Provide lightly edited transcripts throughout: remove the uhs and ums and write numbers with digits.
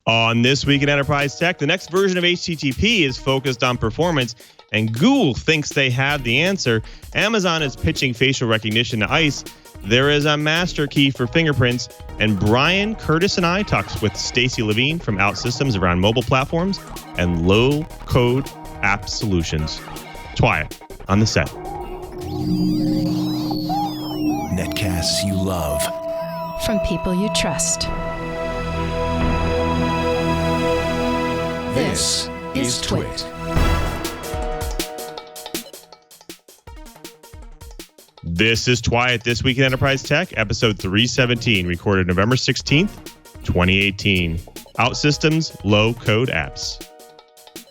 On This Week in Enterprise Tech, the next version of HTTP is focused on performance, and Google thinks they have the answer. Amazon is pitching facial recognition to ICE. There is a master key for fingerprints, and Brian, Curtis, and I talks with Stacey Levine from Outsystems around mobile platforms and low-code app solutions. Twiat on the set. Netcasts you love. From people you trust. This is Twit. This is Twiat, This Week in Enterprise Tech, episode 317, recorded November 16th, 2018. Outsystems low-code apps.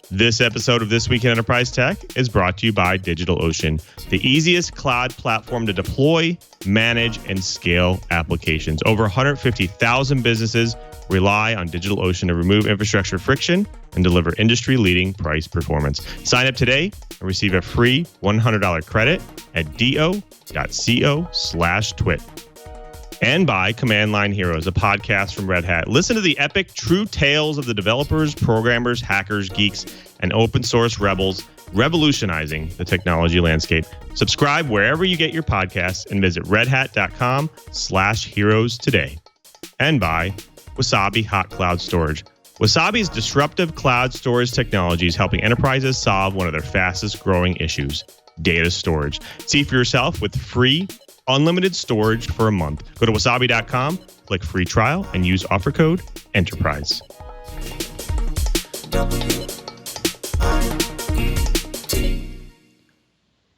This episode of This Week in Enterprise Tech is brought to you by DigitalOcean, the easiest cloud platform to deploy, manage, and scale applications. Over 150,000 businesses rely on DigitalOcean to remove infrastructure friction and deliver industry-leading price performance. Sign up today and receive a free $100 credit at do.co/twit. And by Command Line Heroes, a podcast from Red Hat. Listen to the epic true tales of the developers, programmers, hackers, geeks, and open source rebels revolutionizing the technology landscape. Subscribe wherever you get your podcasts and visit redhat.com/heroes today. And by Wasabi Hot Cloud Storage. Wasabi's disruptive cloud storage technology is helping enterprises solve one of their fastest growing issues, data storage. See for yourself with free unlimited storage for a month. Go to wasabi.com, click free trial, and use offer code ENTERPRISE.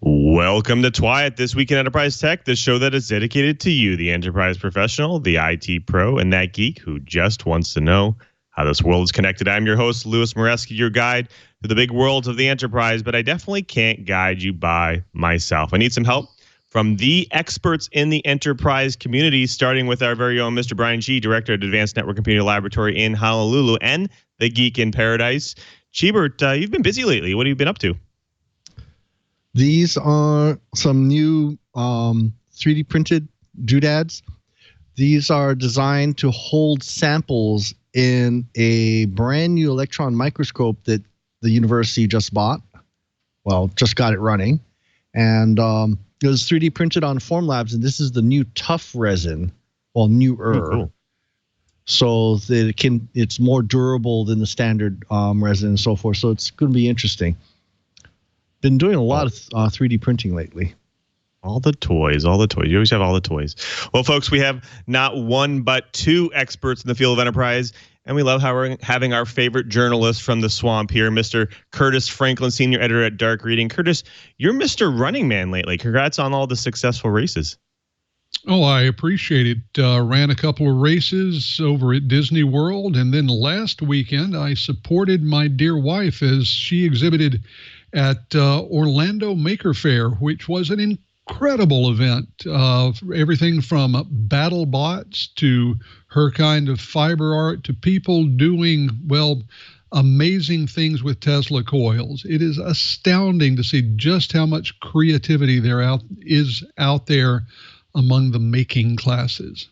Welcome to Twiat, This Week in Enterprise Tech, the show that is dedicated to you, the enterprise professional, the IT pro, and that geek who just wants to know how this world is connected. I'm your host, Louis Moreski, your guide to the big worlds of the enterprise, but I definitely can't guide you by myself. I need some help from the experts in the enterprise community, starting with our very own Mr. Brian G., Director at Advanced Network Computing Laboratory in Honolulu, and the geek in paradise. Chibert, you've been busy lately. What have you been up to? These are some new 3D printed doodads. These are designed to hold samples in a brand new electron microscope that the university just bought. Well, just got it running. And it was 3D printed on Formlabs, and this is the new tough resin, well, newer. Oh, cool. So that it's more durable than the standard resin and so forth. So it's going to be interesting. Been doing a lot of 3D printing lately. All the toys. You always have all the toys. Well, folks, we have not one but two experts in the field of enterprise, and we love how we're having our favorite journalist from the swamp here, Mr. Curtis Franklin, Senior Editor at Dark Reading. Curtis, you're Mr. Running Man lately. Congrats on all the successful races. Oh, I appreciate it. Ran a couple of races over at Disney World, and then last weekend I supported my dear wife as she exhibited at Orlando Maker Faire, which was an incredible event. Everything from battle bots to her kind of fiber art to people doing, well, amazing things with Tesla coils. It is astounding to see just how much creativity is out there among the making classes.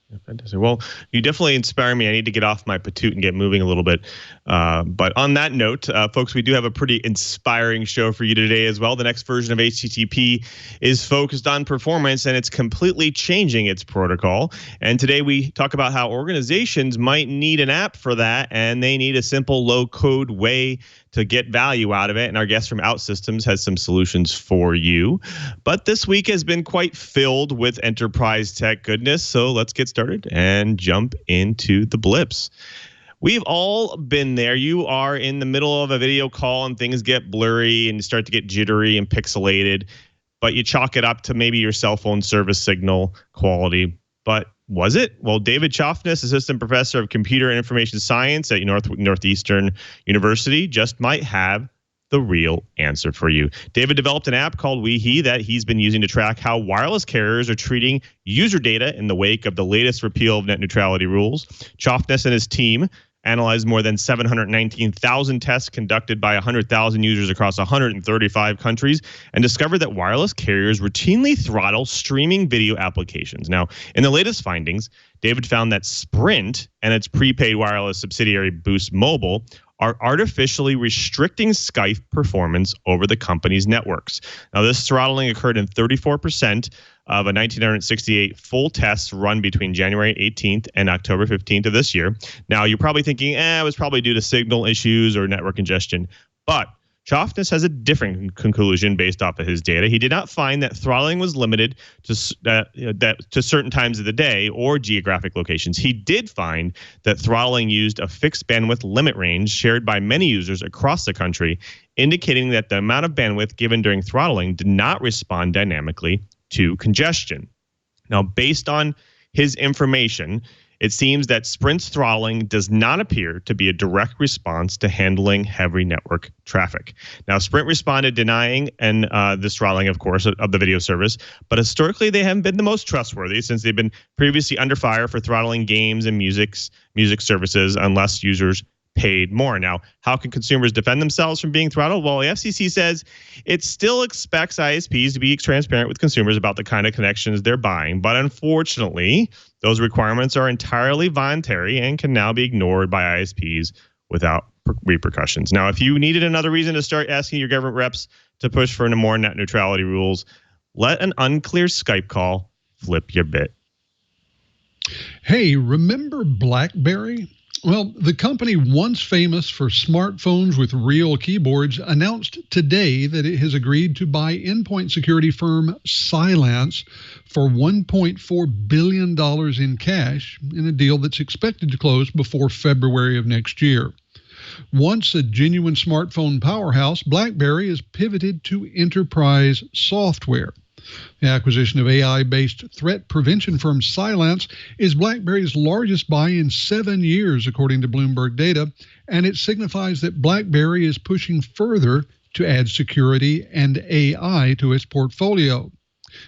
Yeah, fantastic. Well, you definitely inspire me. I need to get off my patoot and get moving a little bit. But on that note, folks, we do have a pretty inspiring show for you today as well. The next version of HTTP is focused on performance, and it's completely changing its protocol. And today we talk about how organizations might need an app for that, and they need a simple low-code way to get value out of it. And our guest from Outsystems has some solutions for you. But this week has been quite filled with enterprise tech goodness. So let's get started and jump into the blips. We've all been there. You are in the middle of a video call and things get blurry and start to get jittery and pixelated, but you chalk it up to maybe your cell phone service signal quality. But was it? Well, David Chofness, Assistant Professor of Computer and Information Science at Northeastern University, just might have the real answer for you. David developed an app called WeHe that he's been using to track how wireless carriers are treating user data in the wake of the latest repeal of net neutrality rules. Chofness and his team analyzed more than 719,000 tests conducted by 100,000 users across 135 countries and discovered that wireless carriers routinely throttle streaming video applications. Now, in the latest findings, David found that Sprint and its prepaid wireless subsidiary Boost Mobile are artificially restricting Skype performance over the company's networks. Now, this throttling occurred in 34% of a 1968 full test run between January 18th and October 15th of this year. Now, you're probably thinking, it was probably due to signal issues or network congestion. But Chofness has a different conclusion based off of his data. He did not find that throttling was limited to certain times of the day or geographic locations. He did find that throttling used a fixed bandwidth limit range shared by many users across the country, indicating that the amount of bandwidth given during throttling did not respond dynamically to congestion. Now, based on his information, it seems that Sprint's throttling does not appear to be a direct response to handling heavy network traffic. Now, Sprint responded denying this throttling, of course, of the video service, but historically they haven't been the most trustworthy since they've been previously under fire for throttling games and music services unless users paid more. Now, how can consumers defend themselves from being throttled? Well, the FCC says it still expects ISPs to be transparent with consumers about the kind of connections they're buying. But unfortunately, those requirements are entirely voluntary and can now be ignored by ISPs without repercussions. Now, if you needed another reason to start asking your government reps to push for more net neutrality rules, let an unclear Skype call flip your bit. Hey, remember Blackberry? Well, the company once famous for smartphones with real keyboards announced today that it has agreed to buy endpoint security firm Cylance for $1.4 billion in cash in a deal that's expected to close before February of next year. Once a genuine smartphone powerhouse, Blackberry has pivoted to enterprise software. The acquisition of AI-based threat prevention firm Cylance is BlackBerry's largest buy in 7 years, according to Bloomberg data, and it signifies that BlackBerry is pushing further to add security and AI to its portfolio.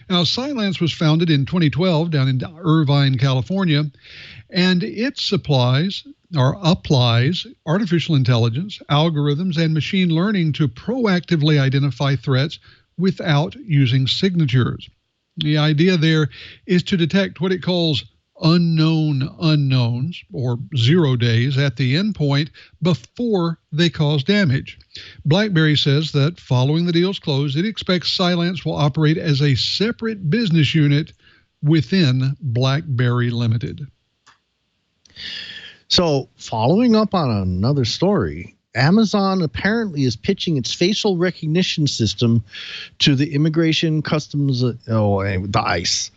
Now, Cylance was founded in 2012 down in Irvine, California, and it applies artificial intelligence, algorithms, and machine learning to proactively identify threats without using signatures. The idea there is to detect what it calls unknown unknowns, or 0 days, at the endpoint before they cause damage. BlackBerry says that following the deal's close, it expects Cylance will operate as a separate business unit within BlackBerry Limited. So, following up on another story, Amazon apparently is pitching its facial recognition system to the Immigration Customs, the ICE.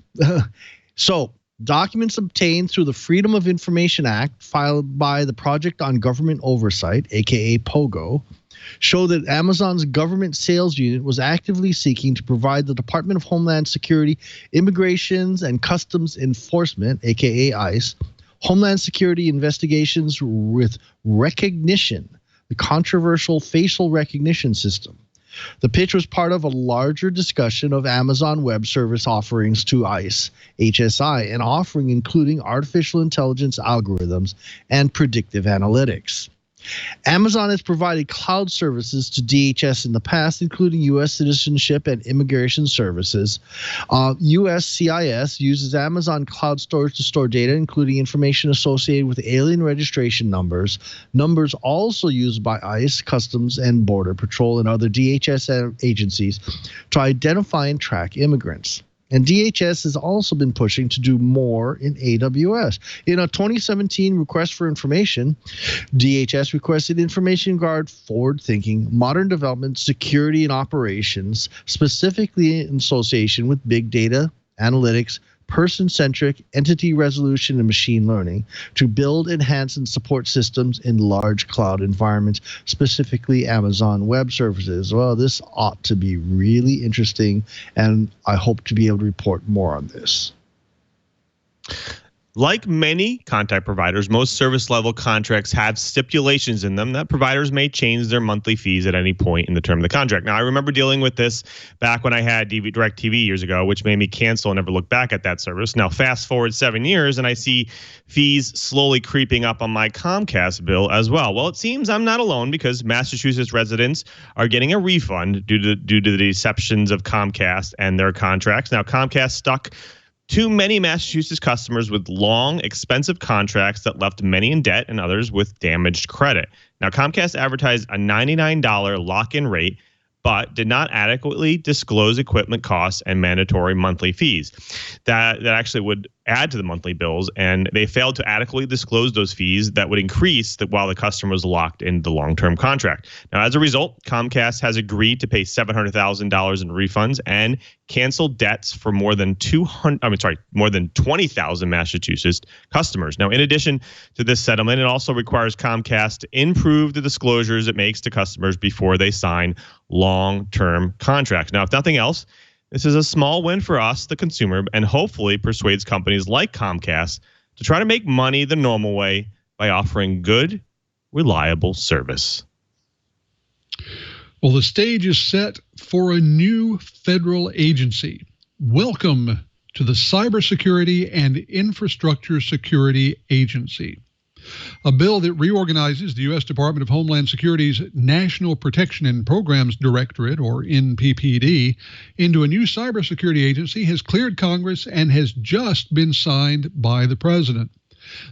So, documents obtained through the Freedom of Information Act filed by the Project on Government Oversight, aka POGO, show that Amazon's government sales unit was actively seeking to provide the Department of Homeland Security, Immigrations and Customs Enforcement, aka ICE, Homeland Security investigations with Recognition, the controversial facial recognition system. The pitch was part of a larger discussion of Amazon Web Service offerings to ICE, HSI, an offering including artificial intelligence algorithms and predictive analytics. Amazon has provided cloud services to DHS in the past, including U.S. Citizenship and Immigration Services. USCIS uses Amazon Cloud Storage to store data, including information associated with alien registration numbers, numbers also used by ICE, Customs and Border Patrol, and other DHS agencies to identify and track immigrants. And DHS has also been pushing to do more in AWS. In a 2017 request for information, DHS requested information guard forward-thinking, modern development, security, and operations, specifically in association with big data, analytics, person-centric, entity resolution, and machine learning to build, enhance, and support systems in large cloud environments, specifically Amazon Web Services. Well, this ought to be really interesting, and I hope to be able to report more on this. Like many contact providers, most service level contracts have stipulations in them that providers may change their monthly fees at any point in the term of the contract. Now, I remember dealing with this back when I had DirecTV years ago, which made me cancel and never look back at that service. Now, fast forward 7 years, and I see fees slowly creeping up on my Comcast bill as well. Well, it seems I'm not alone because Massachusetts residents are getting a refund due to the deceptions of Comcast and their contracts. Now, Comcast stuck too many Massachusetts customers with long, expensive contracts that left many in debt and others with damaged credit. Now, Comcast advertised a $99 lock-in rate, but did not adequately disclose equipment costs and mandatory monthly fees. That actually would add to the monthly bills, and they failed to adequately disclose those fees that would increase while the customer was locked in the long-term contract. Now, as a result, Comcast has agreed to pay $700,000 in refunds and cancel debts for more than 20,000 Massachusetts customers. Now, in addition to this settlement, it also requires Comcast to improve the disclosures it makes to customers before they sign long-term contracts. Now, if nothing else, this is a small win for us, the consumer, and hopefully persuades companies like Comcast to try to make money the normal way by offering good, reliable service. Well, the stage is set for a new federal agency. Welcome to the Cybersecurity and Infrastructure Security Agency, a bill that reorganizes the U.S. Department of Homeland Security's National Protection and Programs Directorate, or NPPD, into a new cybersecurity agency has cleared Congress and has just been signed by the president.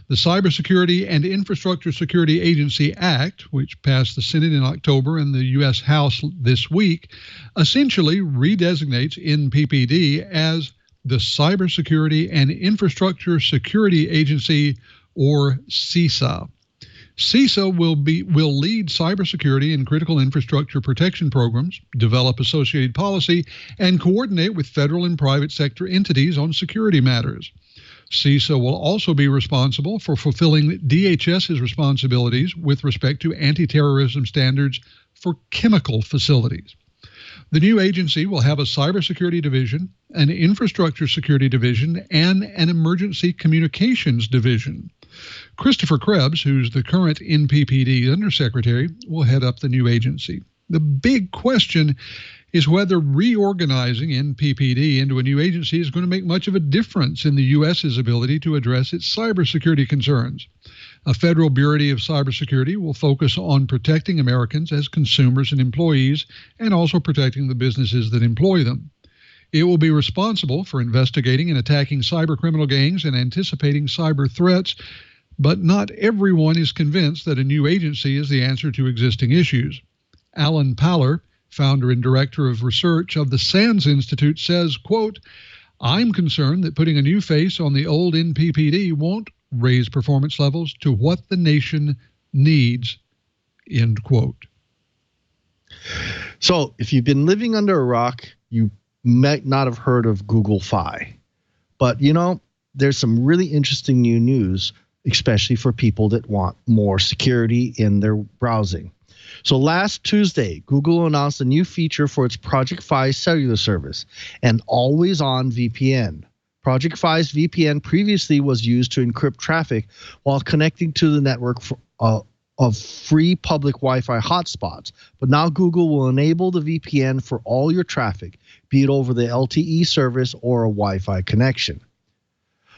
The Cybersecurity and Infrastructure Security Agency Act, which passed the Senate in October and the U.S. House this week, essentially redesignates NPPD as the Cybersecurity and Infrastructure Security Agency, or CISA. CISA will lead cybersecurity and critical infrastructure protection programs, develop associated policy, and coordinate with federal and private sector entities on security matters. CISA will also be responsible for fulfilling DHS's responsibilities with respect to anti-terrorism standards for chemical facilities. The new agency will have a cybersecurity division, an infrastructure security division, and an emergency communications division. Christopher Krebs, who's the current NPPD Undersecretary, will head up the new agency. The big question is whether reorganizing NPPD into a new agency is going to make much of a difference in the U.S.'s ability to address its cybersecurity concerns. A federal Bureau of Cybersecurity will focus on protecting Americans as consumers and employees, and also protecting the businesses that employ them. It will be responsible for investigating and attacking cybercriminal gangs and anticipating cyber threats, but not everyone is convinced that a new agency is the answer to existing issues. Alan Paller, founder and director of research of the SANS Institute, says, quote, "I'm concerned that putting a new face on the old NPPD won't raise performance levels to what the nation needs," end quote. So if you've been living under a rock, you might not have heard of Google Phi. But, there's some really interesting new news, especially for people that want more security in their browsing. So last Tuesday, Google announced a new feature for its Project Phi cellular service, an always-on VPN. Project Phi's VPN previously was used to encrypt traffic while connecting to the network of free public Wi-Fi hotspots. But now Google will enable the VPN for all your traffic, be it over the LTE service or a Wi-Fi connection.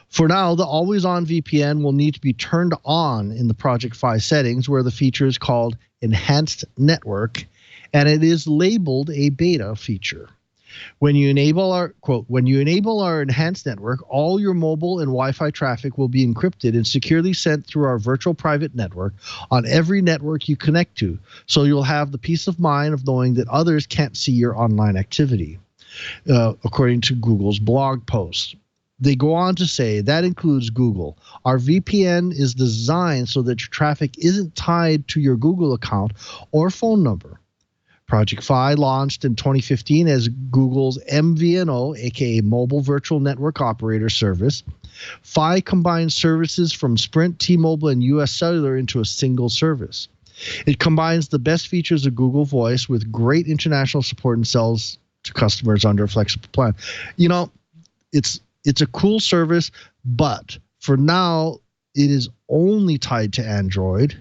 For now, the always-on VPN will need to be turned on in the Project Phi settings, where the feature is called Enhanced Network, and it is labeled a beta feature. When you enable our enhanced network, all your mobile and Wi-Fi traffic will be encrypted and securely sent through our virtual private network on every network you connect to, so you'll have the peace of mind of knowing that others can't see your online activity, according to Google's blog post. They go on to say that includes Google. Our VPN is designed so that your traffic isn't tied to your Google account or phone number. Project Phi launched in 2015 as Google's MVNO, aka Mobile Virtual Network Operator Service. Phi combines services from Sprint, T-Mobile, and US Cellular into a single service. It combines the best features of Google Voice with great international support and sells to customers under a flexible plan. It's a cool service, but for now, it is only tied to Android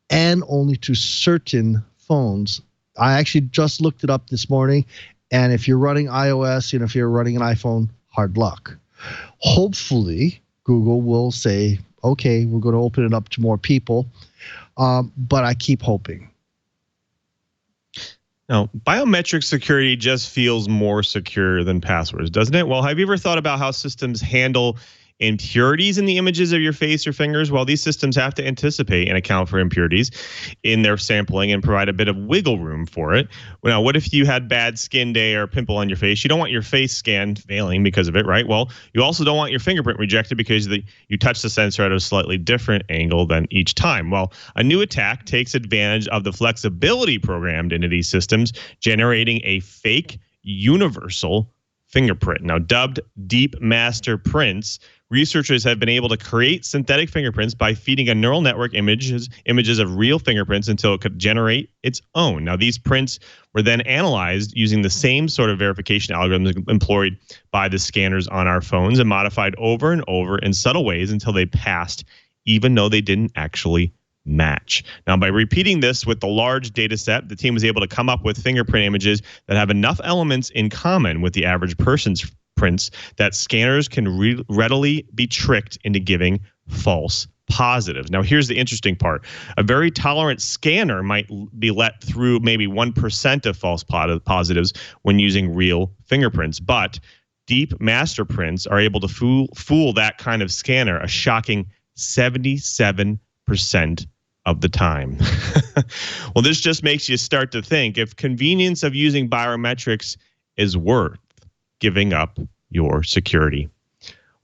and only to certain phones. I actually just looked it up this morning, and if you're running iOS, if you're running an iPhone, hard luck. Hopefully, Google will say, okay, we're going to open it up to more people, but I keep hoping. Now, biometric security just feels more secure than passwords, doesn't it? Well, have you ever thought about how systems handle impurities in the images of your face or fingers? Well, these systems have to anticipate and account for impurities in their sampling and provide a bit of wiggle room for it. Now, what if you had bad skin day or a pimple on your face? You don't want your face scan failing because of it, right? Well, you also don't want your fingerprint rejected because you touch the sensor at a slightly different angle than each time. Well, a new attack takes advantage of the flexibility programmed into these systems, generating a fake universal fingerprint. Now, dubbed Deep Master Prints, researchers have been able to create synthetic fingerprints by feeding a neural network images of real fingerprints until it could generate its own. Now, these prints were then analyzed using the same sort of verification algorithms employed by the scanners on our phones and modified over and over in subtle ways until they passed, even though they didn't actually match. Now, by repeating this with the large data set, the team was able to come up with fingerprint images that have enough elements in common with the average person's prints that scanners can readily be tricked into giving false positives. Now, here's the interesting part. A very tolerant scanner might be let through maybe 1% of false positives when using real fingerprints, but deep master prints are able to fool that kind of scanner a shocking 77% of the time. Well, this just makes you start to think if convenience of using biometrics is worth giving up your security.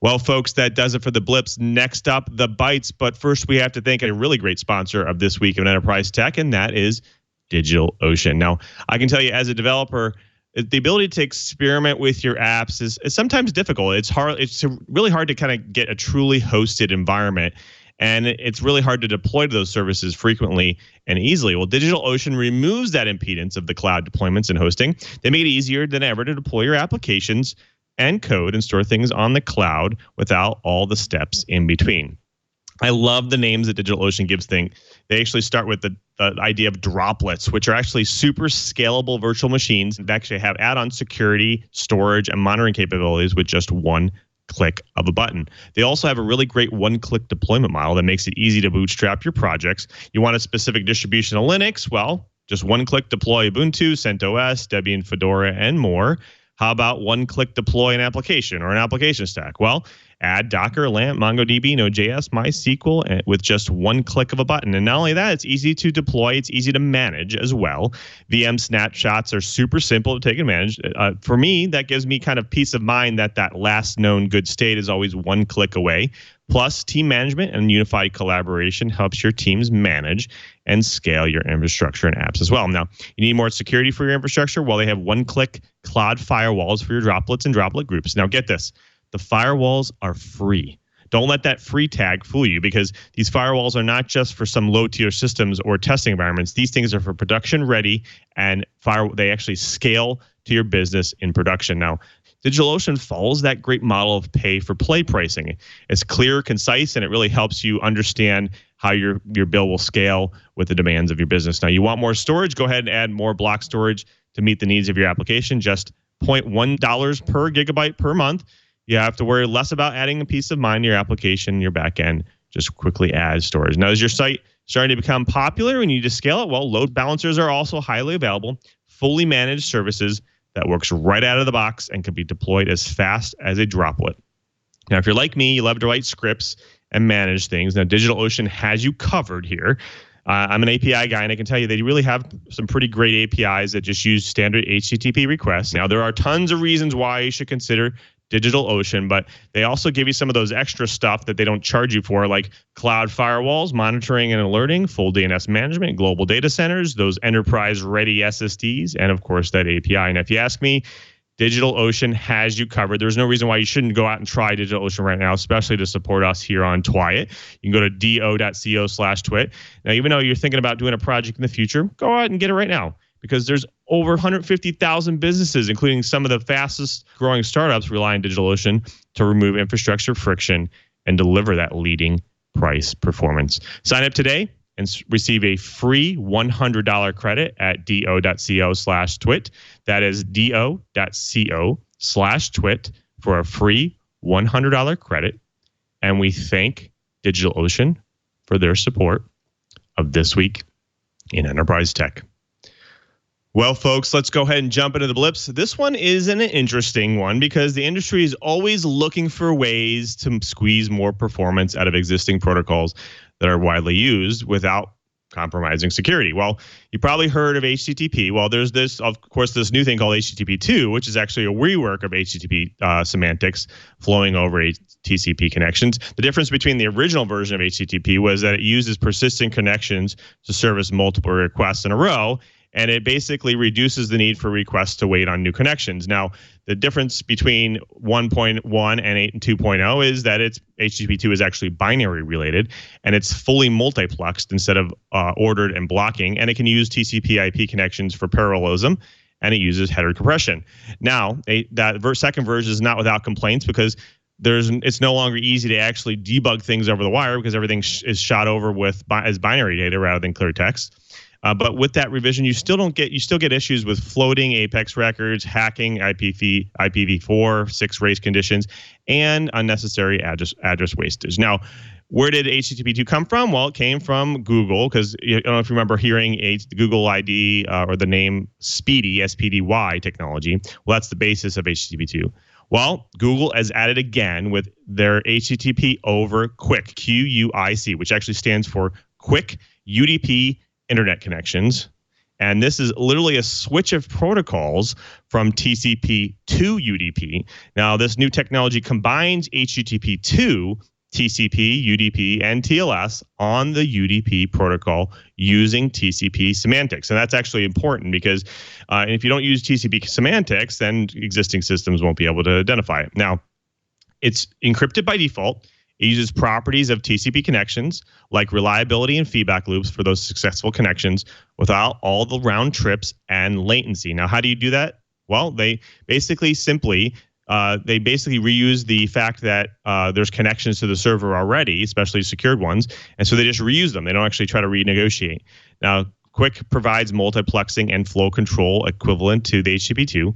Well, folks, that does it for the blips. Next up, the bites. But first, we have to thank a really great sponsor of this week of Enterprise Tech, and that is DigitalOcean. Now, I can tell you as a developer, the ability to experiment with your apps is sometimes difficult. It's hard. It's really hard to kind of get a truly hosted environment. And it's really hard to deploy those services frequently and easily. Well, DigitalOcean removes that impedance of the cloud deployments and hosting. They make it easier than ever to deploy your applications and code and store things on the cloud without all the steps in between. I love the names that DigitalOcean gives things. They actually start with the idea of droplets, which are actually super scalable virtual machines that actually have add-on security, storage, and monitoring capabilities with just one click of a button. They also have a really great one-click deployment model that makes it easy to bootstrap your projects. You want a specific distribution of Linux? Well, just one-click deploy Ubuntu, CentOS, Debian, Fedora, and more. How about one-click deploy an application or an application stack? Well, add Docker, LAMP, MongoDB, Node.js, MySQL with just one click of a button. And not only that, it's easy to deploy. It's easy to manage as well. VM snapshots are super simple to take advantage. For me, that gives me kind of peace of mind that last known good state is always one click away. Plus, team management and unified collaboration helps your teams manage and scale your infrastructure and apps as well. Now, you need more security for your infrastructure? Well, they have one-click cloud firewalls for your droplets and droplet groups. Now, get this. The firewalls are free. Don't let that free tag fool you because these firewalls are not just for some low-tier systems or testing environments. These things are for production ready, and they actually scale to your business in production. Now, DigitalOcean follows that great model of pay-for-play pricing. It's clear, concise, and it really helps you understand how your bill will scale with the demands of your business. Now, you want more storage? Go ahead and add more block storage to meet the needs of your application. Just $0.1 per gigabyte per month. You have to worry less about adding a piece of mind to your application, your back end. Just quickly add storage. Now, is your site starting to become popular and you need to scale it? Well, load balancers are also highly available, fully managed services that works right out of the box and can be deployed as fast as a droplet. Now, if you're like me, you love to write scripts and manage things. Now, DigitalOcean has you covered here. I'm an API guy, and I can tell you they really have some pretty great APIs that just use standard HTTP requests. Now, there are tons of reasons why you should consider DigitalOcean, but they also give you some of those extra stuff that they don't charge you for, like cloud firewalls, monitoring and alerting, full DNS management, global data centers, those enterprise-ready SSDs, and of course that API. And if you ask me, DigitalOcean has you covered. There's no reason why you shouldn't go out and try DigitalOcean right now, especially to support us here on Twyit. You can go to do.co/twit. Now, even though you're thinking about doing a project in the future, go out and get it right now, because there's over 150,000 businesses, including some of the fastest growing startups, rely on DigitalOcean to remove infrastructure friction and deliver that leading price performance. Sign up today and receive a free $100 credit at do.co/twit. That is do.co/twit for a free $100 credit. And we thank DigitalOcean for their support of This Week in Enterprise Tech. Well, folks, let's go ahead and jump into the blips. This one is an interesting one because the industry is always looking for ways to squeeze more performance out of existing protocols that are widely used without compromising security. Well, you probably heard of HTTP. Well, there's this, of course, this new thing called HTTP 2, which is actually a rework of HTTP semantics flowing over TCP connections. The difference between the original version of HTTP was that it uses persistent connections to service multiple requests in a row, and it basically reduces the need for requests to wait on new connections. Now, the difference between 1.1 and 2.0 is that it's HTTP 2 is actually binary related, and it's fully multiplexed instead of ordered and blocking, and it can use TCP/IP connections for parallelism, and it uses header compression. Now, that second version is not without complaints because it's no longer easy to actually debug things over the wire because everything is shot over as binary data rather than clear text. But with that revision, you still get issues with floating apex records, hacking IPv4, 6 race conditions, and unnecessary address wastage. Now, where did HTTP 2 come from? Well, it came from Google because I don't know if you remember hearing Google ID or the name Speedy, SPDY technology. Well, that's the basis of HTTP 2. Well, Google has added again with their HTTP over QUIC, QUIC, which actually stands for Quick UDP Internet Connections. And this is literally a switch of protocols from TCP to UDP. Now, this new technology combines HTTP 2, TCP, UDP, and TLS on the UDP protocol using TCP semantics. And that's actually important because if you don't use TCP semantics, then existing systems won't be able to identify it. Now, it's encrypted by default. It uses properties of TCP connections like reliability and feedback loops for those successful connections without all the round trips and latency. Now, how do you do that? Well, they basically reuse the fact that there's connections to the server already, especially secured ones, and so they just reuse them. They don't actually try to renegotiate. Now, QUIC provides multiplexing and flow control equivalent to the HTTP 2.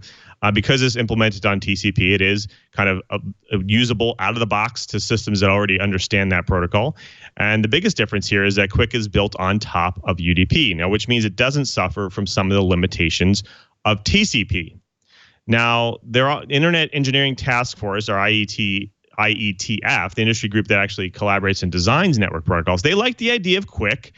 Because it's implemented on TCP, it is kind of usable out of the box to systems that already understand that protocol. And the biggest difference here is that QUIC is built on top of UDP, now, which means it doesn't suffer from some of the limitations of TCP. Now, there are Internet Engineering Task Force, or IETF, the industry group that actually collaborates and designs network protocols. They like the idea of QUIC,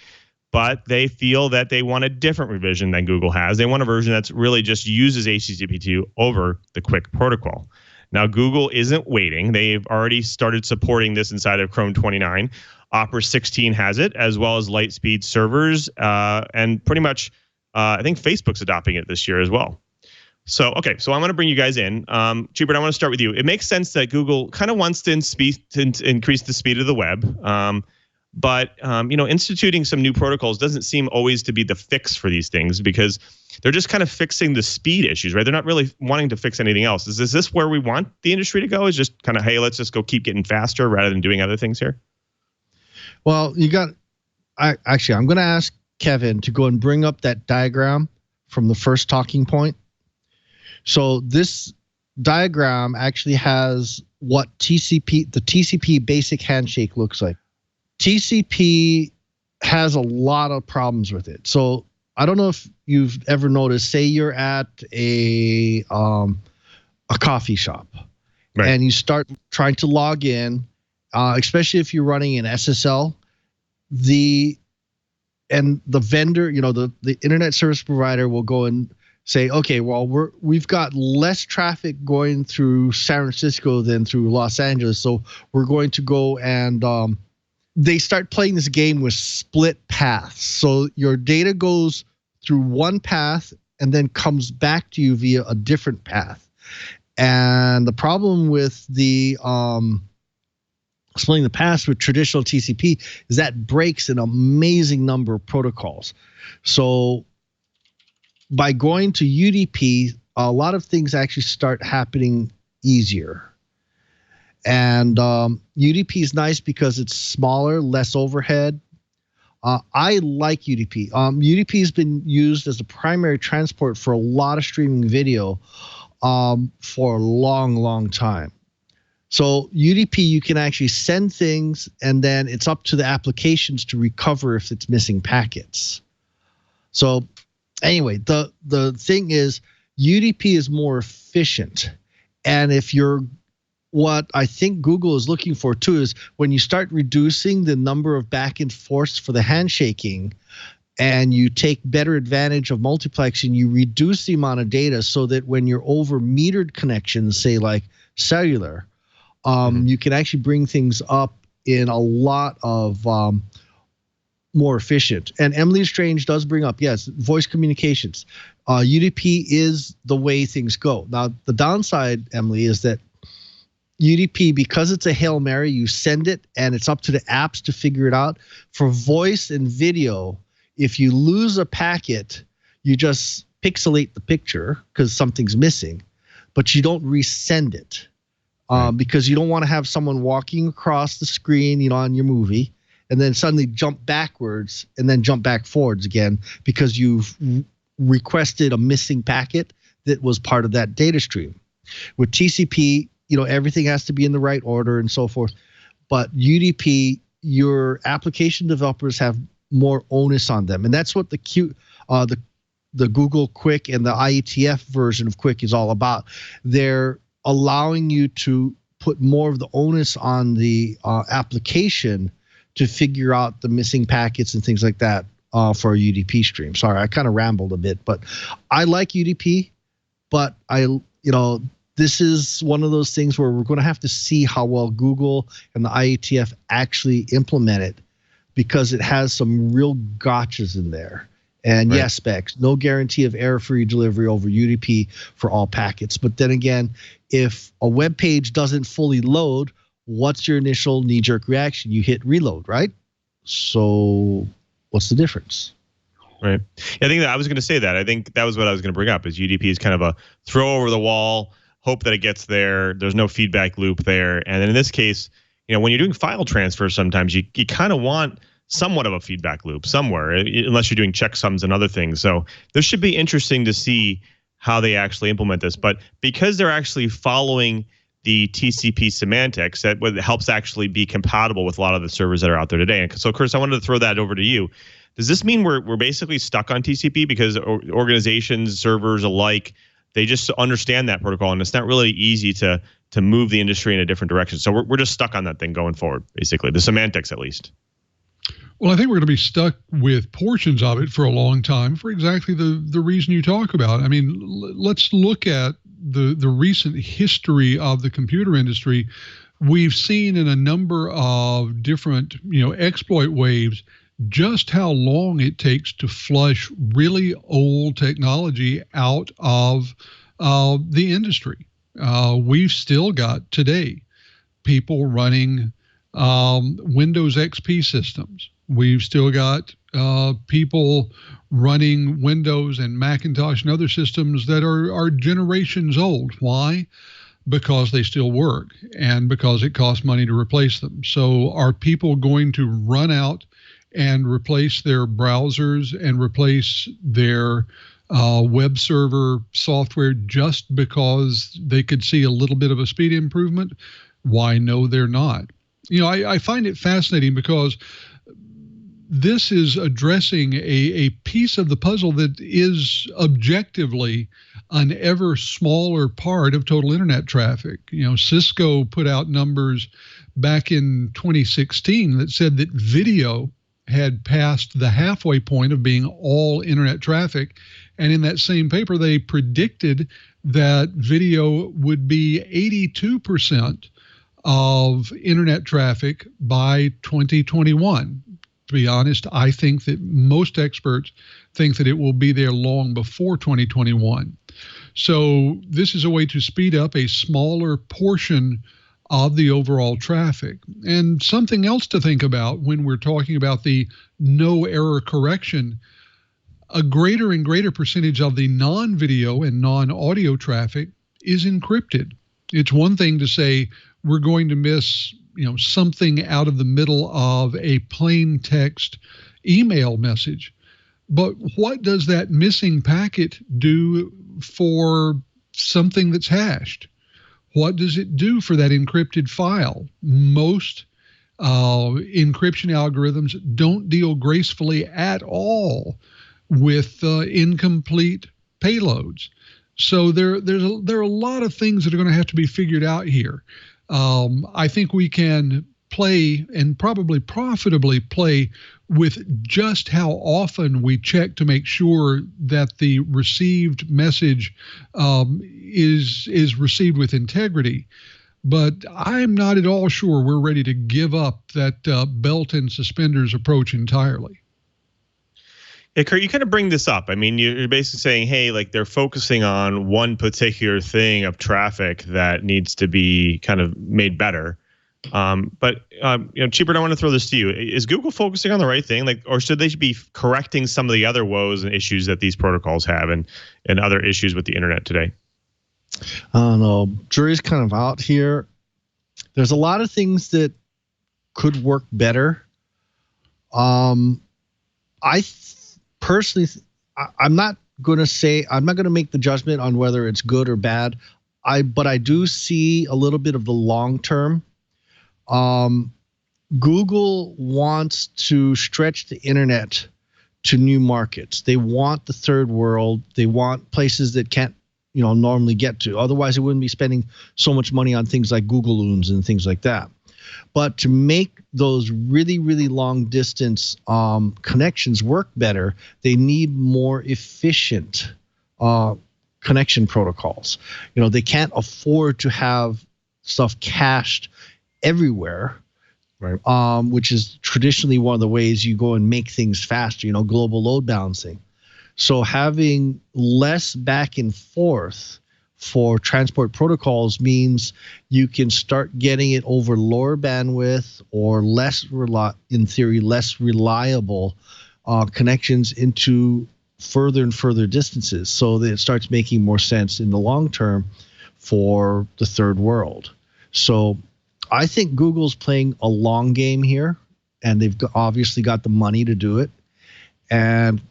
but they feel that they want a different revision than Google has. They want a version that's really just uses HTTP 2 over the QUIC protocol. Now, Google isn't waiting. They've already started supporting this inside of Chrome 29. Opera 16 has it, as well as Lightspeed servers, and pretty much, I think Facebook's adopting it this year as well. So I'm going to bring you guys in. Schubert, I want to start with you. It makes sense that Google kind of wants to increase the speed of the web. But instituting some new protocols doesn't seem always to be the fix for these things because they're just kind of fixing the speed issues, right? They're not really wanting to fix anything else. Is this where we want the industry to go? Is just kind of, hey, let's just go keep getting faster rather than doing other things here? Well, I'm going to ask Kevin to go and bring up that diagram from the first talking point. So this diagram actually has what the TCP basic handshake looks like. TCP has a lot of problems with it. So I don't know if you've ever noticed, say you're at a coffee shop, right, and you start trying to log in, especially if you're running an SSL, the vendor, the internet service provider will go and say, okay, well, we've got less traffic going through San Francisco than through Los Angeles, so we're going to go and they start playing this game with split paths. So your data goes through one path and then comes back to you via a different path. And the problem with the splitting the paths with traditional TCP is that breaks an amazing number of protocols. So by going to UDP, a lot of things actually start happening easier. And UDP is nice because it's smaller, less overhead. I like UDP. UDP has been used as a primary transport for a lot of streaming video for a long, long time. So UDP, you can actually send things, and then it's up to the applications to recover if it's missing packets. So, Anyway, the thing is, UDP is more efficient. And what I think Google is looking for too is when you start reducing the number of back and forths for the handshaking, and you take better advantage of multiplexing, you reduce the amount of data so that when you're over metered connections, say like cellular, you can actually bring things up in a lot of more efficient. And Emily Strange does bring up, yes, voice communications. UDP is the way things go. Now, the downside, Emily, is that UDP, because it's a Hail Mary, you send it and it's up to the apps to figure it out. For voice and video, if you lose a packet, you just pixelate the picture because something's missing, but you don't resend it because you don't want to have someone walking across the screen, on your movie, and then suddenly jump backwards and then jump back forwards again because you've requested a missing packet that was part of that data stream. With TCP, everything has to be in the right order and so forth. But UDP, your application developers have more onus on them, and that's what the Google Quick and the IETF version of Quick is all about. They're allowing you to put more of the onus on the application to figure out the missing packets and things like that for a UDP stream. Sorry, I kind of rambled a bit, but I like UDP, but this is one of those things where we're going to have to see how well Google and the IETF actually implement it, because it has some real gotchas in there. And right. Yes, specs, no guarantee of error-free delivery over UDP for all packets. But then again, if a web page doesn't fully load, what's your initial knee-jerk reaction? You hit reload, right? So what's the difference? Right. Yeah, I think that I was going to say that. I think that was what I was going to bring up, is UDP is kind of a throw over the wall, hope that it gets there. There's no feedback loop there. And then in this case, when you're doing file transfer, sometimes you kind of want somewhat of a feedback loop somewhere, unless you're doing checksums and other things. So this should be interesting to see how they actually implement this. But because they're actually following the TCP semantics, that helps actually be compatible with a lot of the servers that are out there today. And so, Chris, I wanted to throw that over to you. Does this mean we're basically stuck on TCP because organizations, servers alike, they just understand that protocol, and it's not really easy to move the industry in a different direction? So we're just stuck on that thing going forward, basically, the semantics at least. Well, I think we're going to be stuck with portions of it for a long time for exactly the reason you talk about. I mean, let's look at the recent history of the computer industry. We've seen in a number of different, exploit waves just how long it takes to flush really old technology out of the industry. We've still got today people running Windows XP systems. We've still got people running Windows and Macintosh and other systems that are generations old. Why? Because they still work and because it costs money to replace them. So are people going to run out and replace their browsers and replace their web server software just because they could see a little bit of a speed improvement? Why, no, they're not. I find it fascinating because this is addressing a piece of the puzzle that is objectively an ever smaller part of total internet traffic. Cisco put out numbers back in 2016 that said that video had passed the halfway point of being all internet traffic. And in that same paper, they predicted that video would be 82% of internet traffic by 2021. To be honest, I think that most experts think that it will be there long before 2021. So this is a way to speed up a smaller portion of the overall traffic. And something else to think about when we're talking about the no error correction, a greater and greater percentage of the non-video and non-audio traffic is encrypted. It's one thing to say we're going to miss something out of the middle of a plain text email message. But what does that missing packet do for something that's hashed? What does it do for that encrypted file? Most encryption algorithms don't deal gracefully at all with incomplete payloads. So there are a lot of things that are going to have to be figured out here. I think we can play, and probably profitably play, with just how often we check to make sure that the received message is received with integrity. But I'm not at all sure we're ready to give up that belt and suspenders approach entirely. Yeah, Kurt, you kind of bring this up. I mean, you're basically saying, hey, like they're focusing on one particular thing of traffic that needs to be kind of made better. Cheaper, I want to throw this to you. Is Google focusing on the right thing? Like, or should they be correcting some of the other woes and issues that these protocols have and other issues with the internet today? I don't know. Jury's kind of out here. There's a lot of things that could work better. Personally, I'm not going to make the judgment on whether it's good or bad. But I do see a little bit of the long term. Google wants to stretch the internet to new markets. They want the third world. They want places that can't, normally get to. Otherwise, they wouldn't be spending so much money on things like Googleloons and things like that. But to make those really, really long distance connections work better, they need more efficient connection protocols. They can't afford to have stuff cached everywhere, right? Which is traditionally one of the ways you go and make things faster, global load balancing. So having less back and forth for transport protocols means you can start getting it over lower bandwidth or less reliable connections into further and further distances, so that it starts making more sense in the long term for the third world. So I think Google's playing a long game here, and they've obviously got the money to do it. And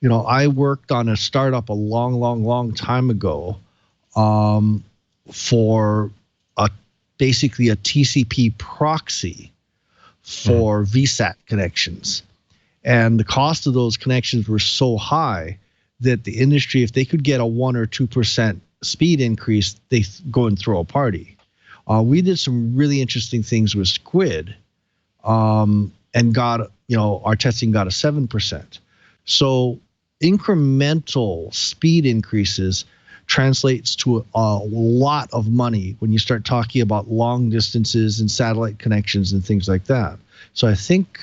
I worked on a startup a long time ago for basically a TCP proxy for VSAT connections. And the cost of those connections were so high that the industry, if they could get a 1 or 2% speed increase, they go and throw a party. We did some really interesting things with Squid and got, our testing got a 7%. So incremental speed increases translates to a lot of money when you start talking about long distances and satellite connections and things like that. So I think,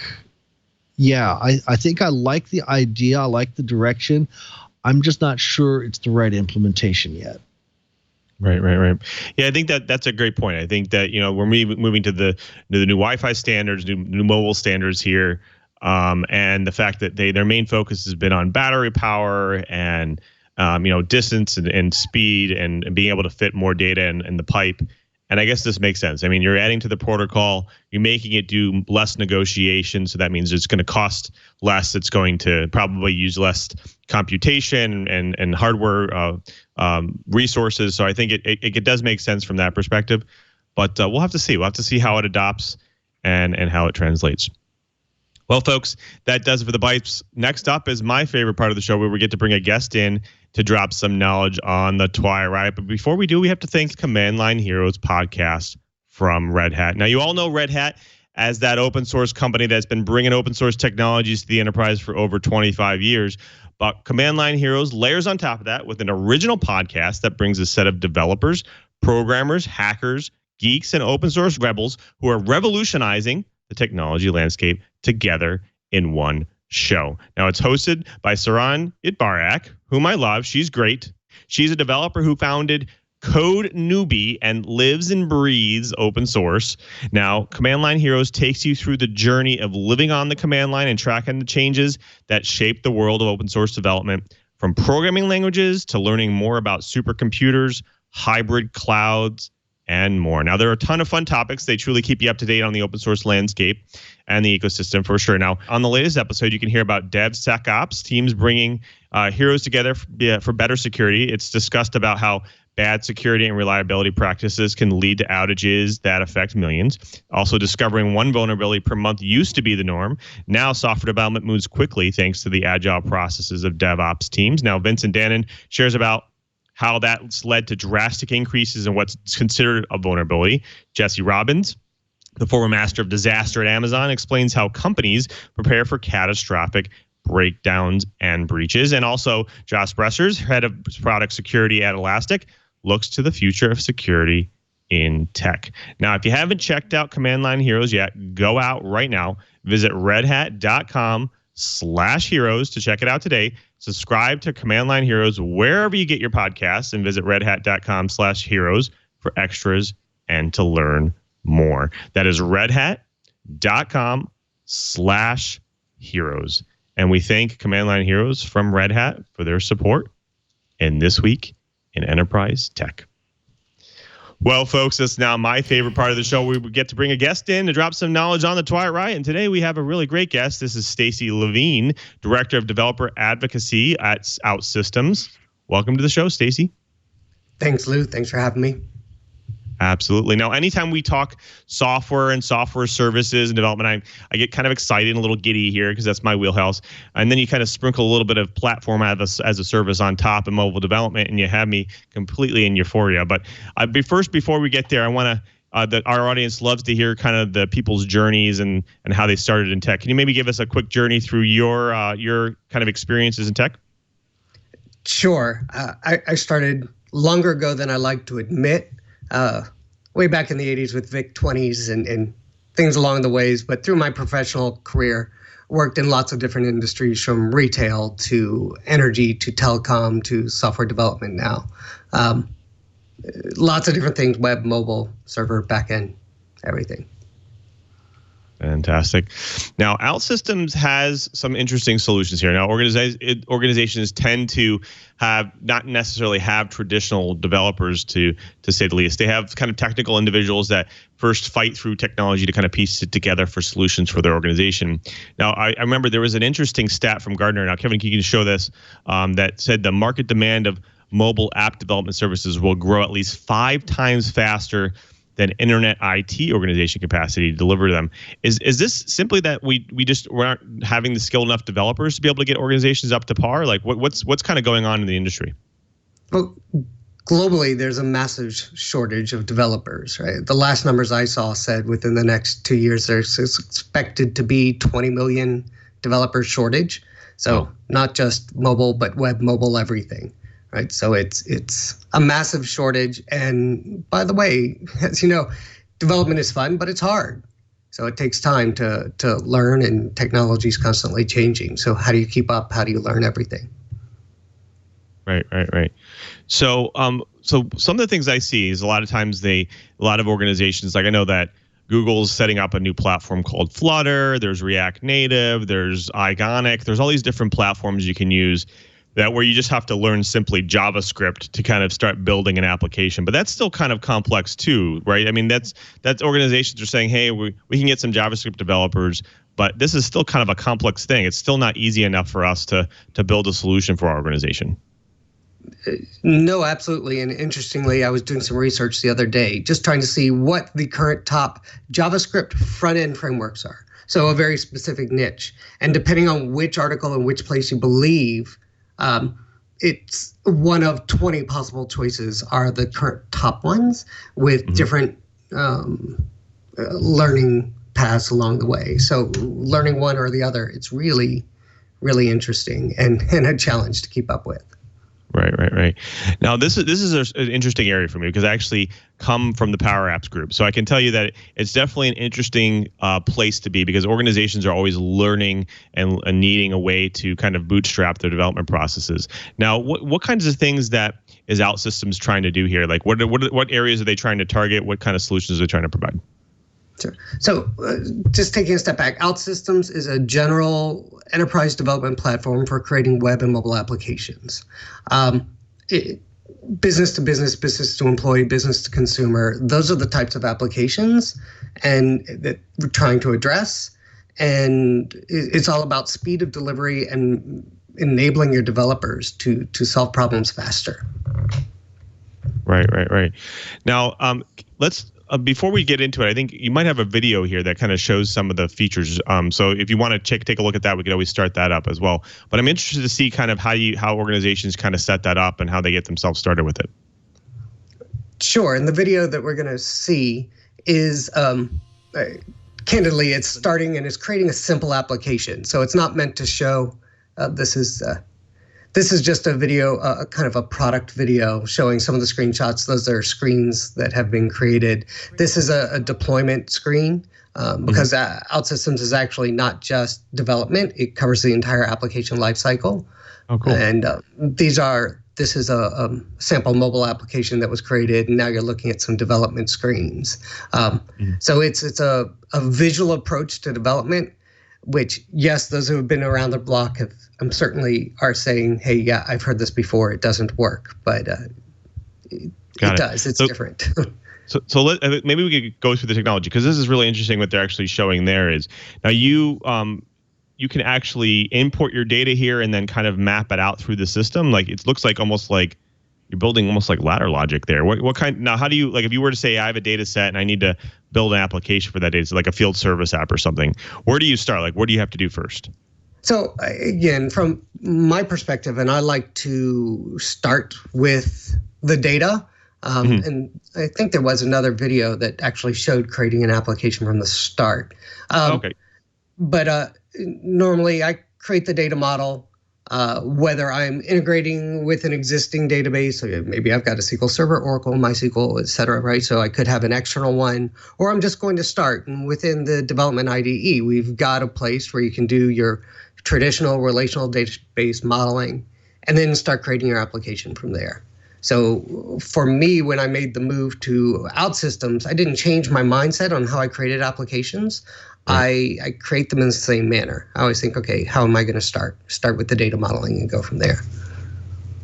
I think I like the idea. I like the direction. I'm just not sure it's the right implementation yet. Right. Yeah, I think that's a great point. I think that we're moving to the new Wi-Fi standards, new mobile standards here, and the fact that their main focus has been on battery power and distance and speed and being able to fit more data in the pipe. And I guess this makes sense. I mean, you're adding to the protocol, you're making it do less negotiation. So that means it's going to cost less. It's going to probably use less computation and hardware resources. So I think it does make sense from that perspective. But we'll have to see. We'll have to see how it adopts and how it translates. Well, folks, that does it for the Bites. Next up is my favorite part of the show, where we get to bring a guest in to drop some knowledge on the TWI Riot. But before we do, we have to thank Command Line Heroes podcast from Red Hat. Now, you all know Red Hat as that open source company that's been bringing open source technologies to the enterprise for over 25 years. But Command Line Heroes layers on top of that with an original podcast that brings a set of developers, programmers, hackers, geeks, and open source rebels who are revolutionizing the technology landscape together in one show. Now, it's hosted by Saran Itbarak, whom I love. She's great. She's a developer who founded Code Newbie and lives and breathes open source. Now, Command Line Heroes takes you through the journey of living on the command line and tracking the changes that shape the world of open source development, from programming languages to learning more about supercomputers, hybrid clouds, and more. Now, there are a ton of fun topics. They truly keep you up to date on the open source landscape and the ecosystem for sure. Now, on the latest episode, you can hear about DevSecOps, teams bringing heroes together for better security. It's discussed about how bad security and reliability practices can lead to outages that affect millions. Also, discovering one vulnerability per month used to be the norm. Now, software development moves quickly thanks to the agile processes of DevOps teams. Now, Vincent Dannon shares about how that's led to drastic increases in what's considered a vulnerability. Jesse Robbins, the former master of disaster at Amazon, explains how companies prepare for catastrophic breakdowns and breaches. And also, Josh Bressers, head of product security at Elastic, looks to the future of security in tech. Now, if you haven't checked out Command Line Heroes yet, go out right now. Visit redhat.com/heroes to check it out today. Subscribe to Command Line Heroes wherever you get your podcasts, and visit redhat.com/heroes for extras and to learn more. That is redhat.com/heroes. And we thank Command Line Heroes from Red Hat for their support in This Week in Enterprise Tech. Well, folks, that's now my favorite part of the show. We get to bring a guest in to drop some knowledge on the Twilight Riot. And today we have a really great guest. This is Stacey Levine, Director of Developer Advocacy at Outsystems. Welcome to the show, Stacey. Thanks, Lou. Thanks for having me. Absolutely. Now, anytime we talk software and software services and development, I get kind of excited and a little giddy here because that's my wheelhouse. And then you kind of sprinkle a little bit of platform as a service on top and mobile development, and you have me completely in euphoria. But before we get there, I want to our audience loves to hear kind of the people's journeys and how they started in tech. Can you maybe give us a quick journey through your kind of experiences in tech? Sure. I started longer ago than I like to admit. Way back in the 80s with VIC-20s and things along the ways. But through my professional career, worked in lots of different industries, from retail to energy to telecom to software development now. Lots of different things: web, mobile, server, backend, everything. Fantastic. Now, Outsystems has some interesting solutions here. Now, organizations tend to not necessarily have traditional developers, to say the least. They have kind of technical individuals that first fight through technology to kind of piece it together for solutions for their organization. Now, I remember there was an interesting stat from Gartner. Now, Kevin, you can show this, that said the market demand of mobile app development services will grow at least 5 times faster than internet IT organization capacity to deliver to them. Is this simply that we aren't having the skilled enough developers to be able to get organizations up to par? Like what's kind of going on in the industry? Well, globally, there's a massive shortage of developers, right? The last numbers I saw said within the next 2 years, there's expected to be 20 million developer shortage. So not just mobile, but web, mobile, everything. Right, so it's a massive shortage, and by the way, as you know, development is fun, but it's hard. So it takes time to learn, and technology is constantly changing. So how do you keep up? How do you learn everything? Right. So some of the things I see is a lot of times a lot of organizations, like I know that Google's setting up a new platform called Flutter. There's React Native. There's Ionic. There's all these different platforms you can use. That where you just have to learn simply JavaScript to kind of start building an application. But that's still kind of complex too, right? I mean, that's organizations are saying, hey, we can get some JavaScript developers, but this is still kind of a complex thing. It's still not easy enough for us to build a solution for our organization. No, absolutely. And interestingly, I was doing some research the other day, just trying to see what the current top JavaScript front-end frameworks are. So a very specific niche. And depending on which article and which place you believe, it's one of 20 possible choices are the current top ones with different learning paths along the way. So learning one or the other, it's really, really interesting and a challenge to keep up with. Right. Now, this is an interesting area for me because I actually come from the Power Apps group. So I can tell you that it's definitely an interesting place to be because organizations are always learning and needing a way to kind of bootstrap their development processes. Now, what kinds of things that is Outsystems trying to do here? Like what areas are they trying to target? What kind of solutions are they trying to provide? Sure. So just taking a step back, Outsystems is a general enterprise development platform for creating web and mobile applications. business to business, business to employee, business to consumer. Those are the types of applications and that we're trying to address. And it's all about speed of delivery and enabling your developers to solve problems faster. Right. Now, let's before we get into it, I think you might have a video here that kind of shows some of the features. So if you want to take a look at that, we could always start that up as well. But I'm interested to see kind of how organizations kind of set that up and how they get themselves started with it. Sure. And the video that we're going to see is, candidly, it's starting and it's creating a simple application. So it's not meant to show, this is just a video, kind of a product video showing some of the screenshots. Those are screens that have been created. This is a deployment screen because Outsystems is actually not just development. It covers the entire application lifecycle. Oh, cool. And this is a sample mobile application that was created, and now you're looking at some development screens. So it's a visual approach to development, which, yes, those who have been around the block certainly are saying, hey, yeah, I've heard this before. It doesn't work, but it does. It's different. So maybe we could go through the technology, because this is really interesting. What they're actually showing there is now you can actually import your data here and then kind of map it out through the system. Like it looks like almost like you're building almost like ladder logic there. What kind now? How do you, like, if you were to say I have a data set and I need to build an application for that data, so like a field service app or something, where do you start? Like, what do you have to do first? So again, from my perspective, and I like to start with the data. And I think there was another video that actually showed creating an application from the start. Okay. But normally I create the data model, whether I'm integrating with an existing database. So maybe I've got a SQL Server, Oracle, MySQL, et cetera, right? So I could have an external one, or I'm just going to start. And within the development IDE, we've got a place where you can do your traditional relational database modeling and then start creating your application from there. So for me, when I made the move to Outsystems, I didn't change my mindset on how I created applications. Right. I create them in the same manner. I always think, okay, how am I going to start? Start with the data modeling and go from there.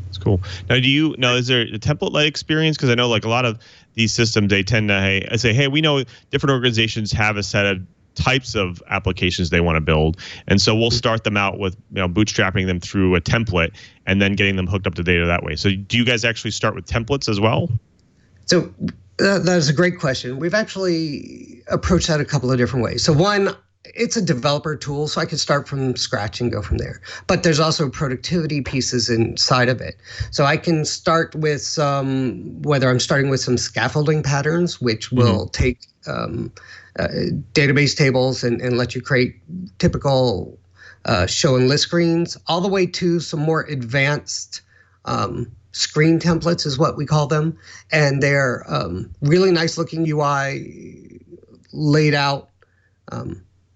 That's cool. Now, is there a template-like experience? Because I know like a lot of these systems, they tend to say, hey, we know different organizations have a set of types of applications they want to build, and so we'll start them out with bootstrapping them through a template and then getting them hooked up to data that way. So do you guys actually start with templates as well? So that is a great question. We've actually approached that a couple of different ways. So one, it's a developer tool, so I could start from scratch and go from there. But there's also productivity pieces inside of it. So I can start with whether I'm starting with some scaffolding patterns, which will take database tables and let you create typical show and list screens, all the way to some more advanced screen templates is what we call them. And they're really nice looking UI laid out,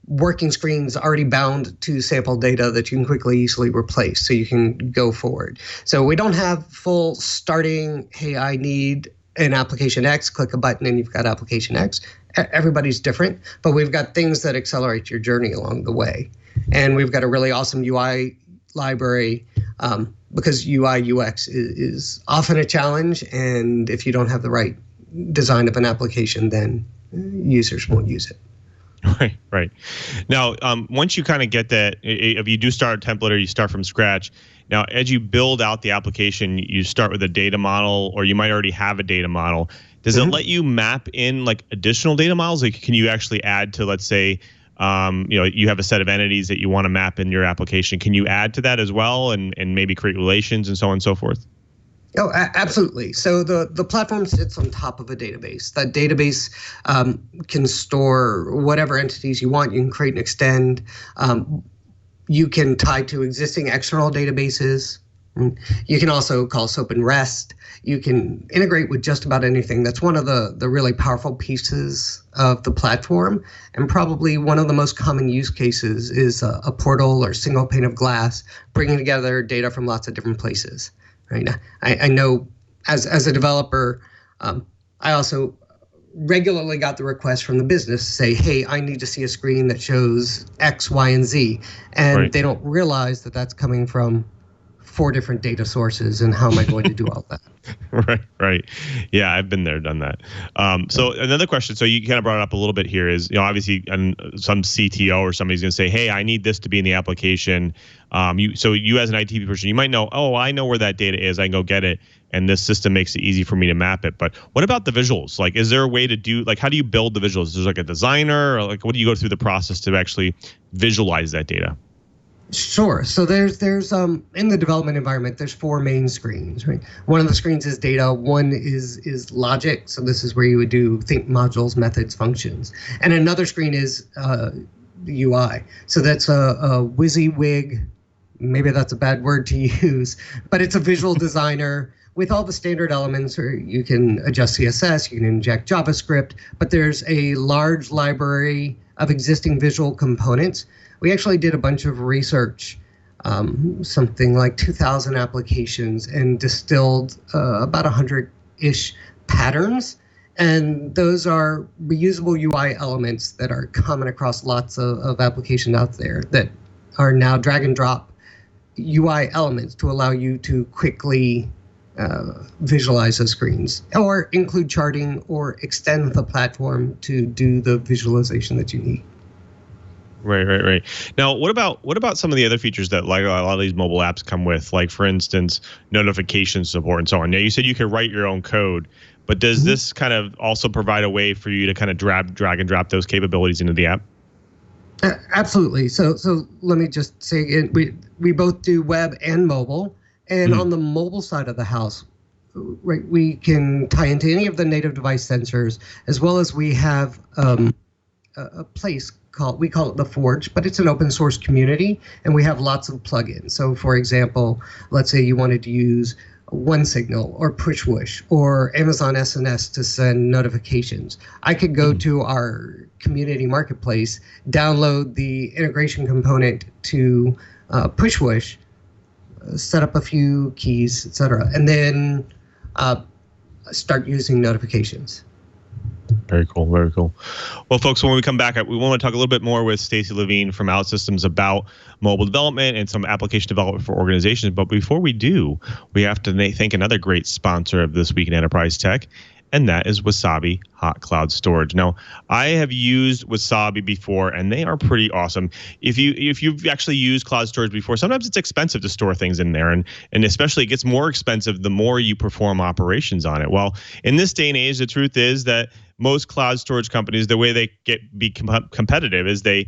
working screens already bound to sample data that you can quickly, easily replace so you can go forward. So we don't have full starting, hey, I need an application X, click a button and you've got application X. Everybody's different, but we've got things that accelerate your journey along the way. And we've got a really awesome UI library because UI UX is often a challenge. And if you don't have the right design of an application, then users won't use it. Right. Now, once you kind of get that, if you do start a template or you start from scratch, now as you build out the application, you start with a data model, or you might already have a data model. Does it let you map in like additional data models? Like, can you actually add to, let's say, you have a set of entities that you want to map in your application. Can you add to that as well and maybe create relations and so on and so forth? Oh, absolutely. So the platform sits on top of a database. That database can store whatever entities you want. You can create and extend. You can tie to existing external databases. You can also call SOAP and REST. You can integrate with just about anything. That's one of the really powerful pieces of the platform. And probably one of the most common use cases is a portal or single pane of glass, bringing together data from lots of different places. Right. I know as a developer, I also regularly got the request from the business to say, hey, I need to see a screen that shows X, Y, and Z. And they don't realize that that's coming from 4 different data sources, and how am I going to do all that? Right. Yeah, I've been there, done that. So another question. So you kind of brought it up a little bit here is, obviously some CTO or somebody's going to say, hey, I need this to be in the application. So you as an IT person, you might know, I know where that data is. I can go get it. And this system makes it easy for me to map it. But what about the visuals? Like, is there a way to do, like, how do you build the visuals? Is there like a designer, or like, what do you go through the process to actually visualize that data? Sure. So there's in the development environment, there's 4 main screens, right? One of the screens is data. One is logic. So this is where you would do think modules, methods, functions. And another screen is UI. So that's a WYSIWYG. Maybe that's a bad word to use, but it's a visual designer with all the standard elements. Or you can adjust CSS, you can inject JavaScript, but there's a large library of existing visual components. We actually did a bunch of research, something like 2,000 applications, and distilled about 100-ish patterns. And those are reusable UI elements that are common across lots of applications out there that are now drag and drop UI elements to allow you to quickly visualize those screens, or include charting, or extend the platform to do the visualization that you need. Right. Now, what about some of the other features that like a lot of these mobile apps come with, like for instance, notification support and so on? Now, you said you could write your own code, but does this kind of also provide a way for you to kind of drag and drop those capabilities into the app? Absolutely. So let me just say again, we both do web and mobile, and on the mobile side of the house, right, we can tie into any of the native device sensors, as well as we have a place we call it the Forge, but it's an open source community, and we have lots of plugins. So for example, let's say you wanted to use OneSignal or PushWhoosh or Amazon SNS to send notifications. I could go to our community marketplace, download the integration component to PushWhoosh, set up a few keys, etc., and then start using notifications. Very cool. Well, folks, when we come back, we want to talk a little bit more with Stacey Levine from Outsystems about mobile development and some application development for organizations. But before we do, we have to thank another great sponsor of This Week in Enterprise Tech, and that is Wasabi Hot Cloud Storage. Now, I have used Wasabi before, and they are pretty awesome. If you've actually used cloud storage before, sometimes it's expensive to store things in there, and especially it gets more expensive the more you perform operations on it. Well, in this day and age, the truth is that most cloud storage companies, the way they be competitive is they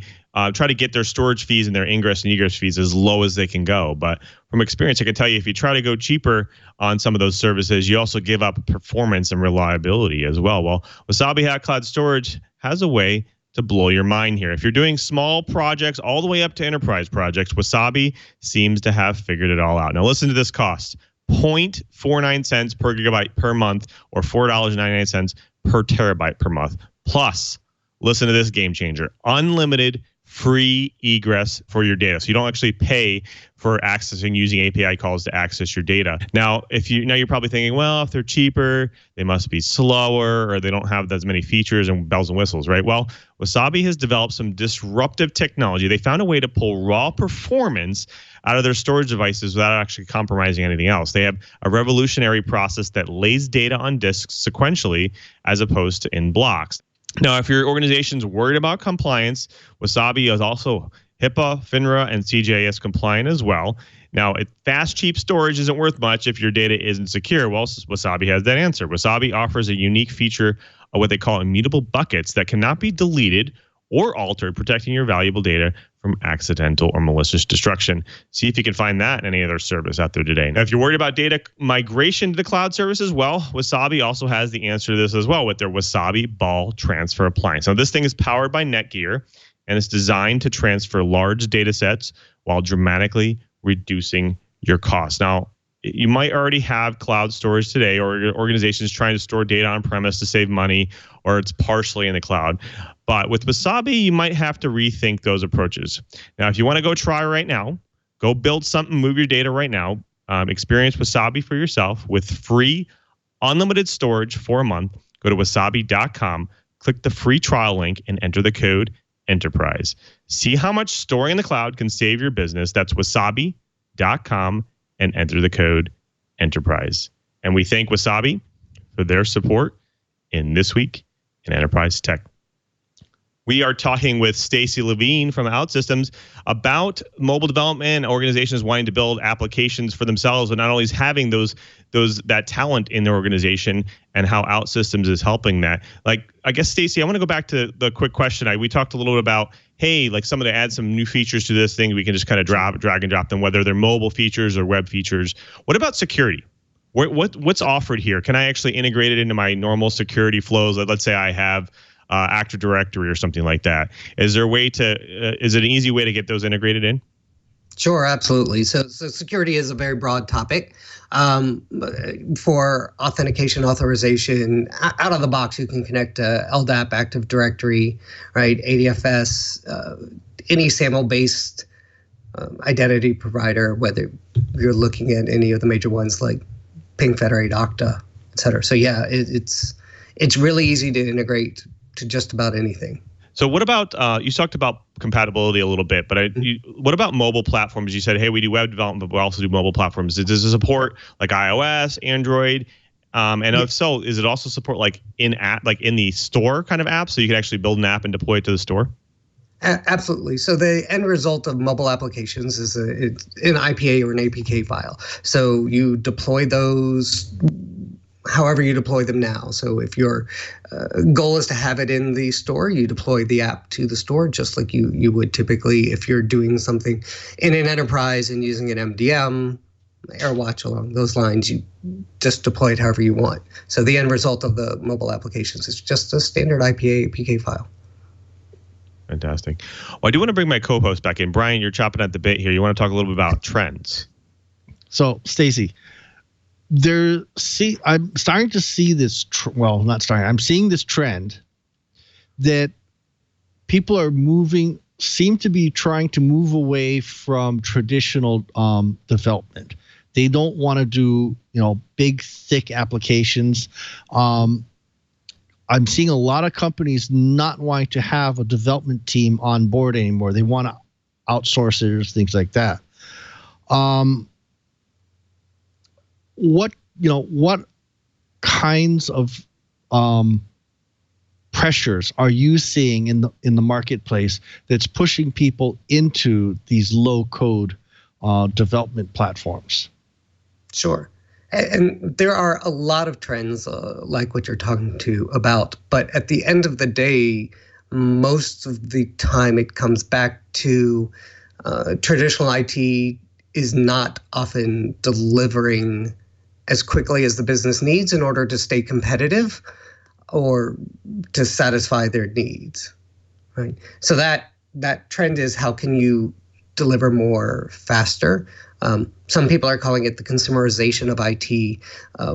try to get their storage fees and their ingress and egress fees as low as they can go. But from experience, I can tell you, if you try to go cheaper on some of those services, you also give up performance and reliability as well. Well, Wasabi Hot Cloud Storage has a way to blow your mind here. If you're doing small projects all the way up to enterprise projects, Wasabi seems to have figured it all out. Now, listen to this cost. 0.49 cents per gigabyte per month, or $4.99 per terabyte per month. Plus, listen to this game changer: unlimited free egress for your data. So you don't actually pay for accessing using API calls to access your data. Now, you're probably thinking, well, if they're cheaper, they must be slower, or they don't have as many features and bells and whistles, right? Well, Wasabi has developed some disruptive technology. They found a way to pull raw performance out of their storage devices without actually compromising anything else. They have a revolutionary process that lays data on disks sequentially as opposed to in blocks. Now, if your organization's worried about compliance, Wasabi is also HIPAA, FINRA, and CJS compliant as well. Now, fast, cheap storage isn't worth much if your data isn't secure. Well, Wasabi has that answer. Wasabi offers a unique feature of what they call immutable buckets that cannot be deleted or altered, protecting your valuable data from accidental or malicious destruction. See if you can find that in any other service out there today. Now, if you're worried about data migration to the cloud services, well, Wasabi also has the answer to this as well with their Wasabi Ball Transfer Appliance. Now, this thing is powered by Netgear, and it's designed to transfer large data sets while dramatically reducing your costs. Now, you might already have cloud storage today, or your organization is trying to store data on-premise to save money, or it's partially in the cloud. But with Wasabi, you might have to rethink those approaches. Now, if you want to go try right now, go build something, move your data right now, experience Wasabi for yourself with free unlimited storage for a month. Go to wasabi.com, click the free trial link, and enter the code ENTERPRISE. See how much storing in the cloud can save your business. That's wasabi.com, and enter the code ENTERPRISE. And we thank Wasabi for their support in This Week in Enterprise Tech. We are talking with Stacey Levine from Outsystems about mobile development, organizations wanting to build applications for themselves, but not always having that talent in their organization, and how Outsystems is helping that. Like, I guess, Stacey, I want to go back to the quick question. We talked a little bit about, hey, like someone to add some new features to this thing, we can just kind of drag and drop them, whether they're mobile features or web features. What about security? What's offered here? Can I actually integrate it into my normal security flows? Let's say I have Active Directory or something like that. Is there a way to? Is it an easy way to get those integrated in? Sure, absolutely. So security is a very broad topic. For authentication, authorization, out of the box, you can connect to LDAP, Active Directory, right? ADFS, any SAML-based identity provider, whether you're looking at any of the major ones like Ping, Federate, Okta, et cetera. So yeah, it's really easy to integrate to just about anything. So what about, you talked about compatibility a little bit, but what about mobile platforms? You said, hey, we do web development, but we also do mobile platforms. Does it support like iOS, Android? And if so, is it also support like in-app, like in the store kind of app, so you can actually build an app and deploy it to the store? Absolutely. So the end result of mobile applications is an IPA or an APK file. So you deploy those however you deploy them now. So if your goal is to have it in the store, you deploy the app to the store, just like you would typically if you're doing something in an enterprise and using an MDM, AirWatch, along those lines. You just deploy it however you want. So the end result of the mobile applications is just a standard IPA APK file. Fantastic. Well, I do want to bring my co-host back in. Brian, you're chopping at the bit here. You want to talk a little bit about trends? So, Stacey, I'm starting to see this. I'm seeing this trend that people are seem to be trying to move away from traditional development. They don't want to do, big, thick applications. I'm seeing a lot of companies not wanting to have a development team on board anymore. They want to outsource it or things like that. What kinds of pressures are you seeing in the marketplace that's pushing people into these low code development platforms? Sure. And there are a lot of trends like what you're talking about. But at the end of the day, most of the time it comes back to traditional IT is not often delivering as quickly as the business needs in order to stay competitive or to satisfy their needs, right? So that trend is, how can you deliver more faster? Some people are calling it the consumerization of IT.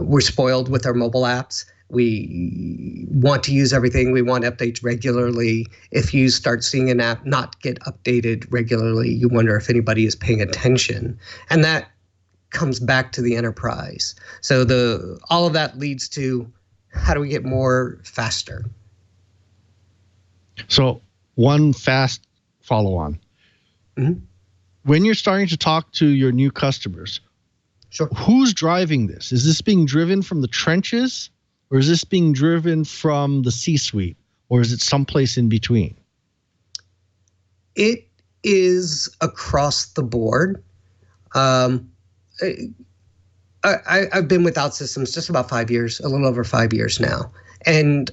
We're spoiled with our mobile apps. We want to use everything. We want updates regularly. If you start seeing an app not get updated regularly, you wonder if anybody is paying attention. And that comes back to the enterprise. So all of that leads to, how do we get more faster? So one fast follow-on. Mm-hmm. When you're starting to talk to your new customers, sure, who's driving this? Is this being driven from the trenches, or is this being driven from the C-suite, or is it someplace in between? It is across the board. I've been with Outsystems just about 5 years, a little over 5 years now. And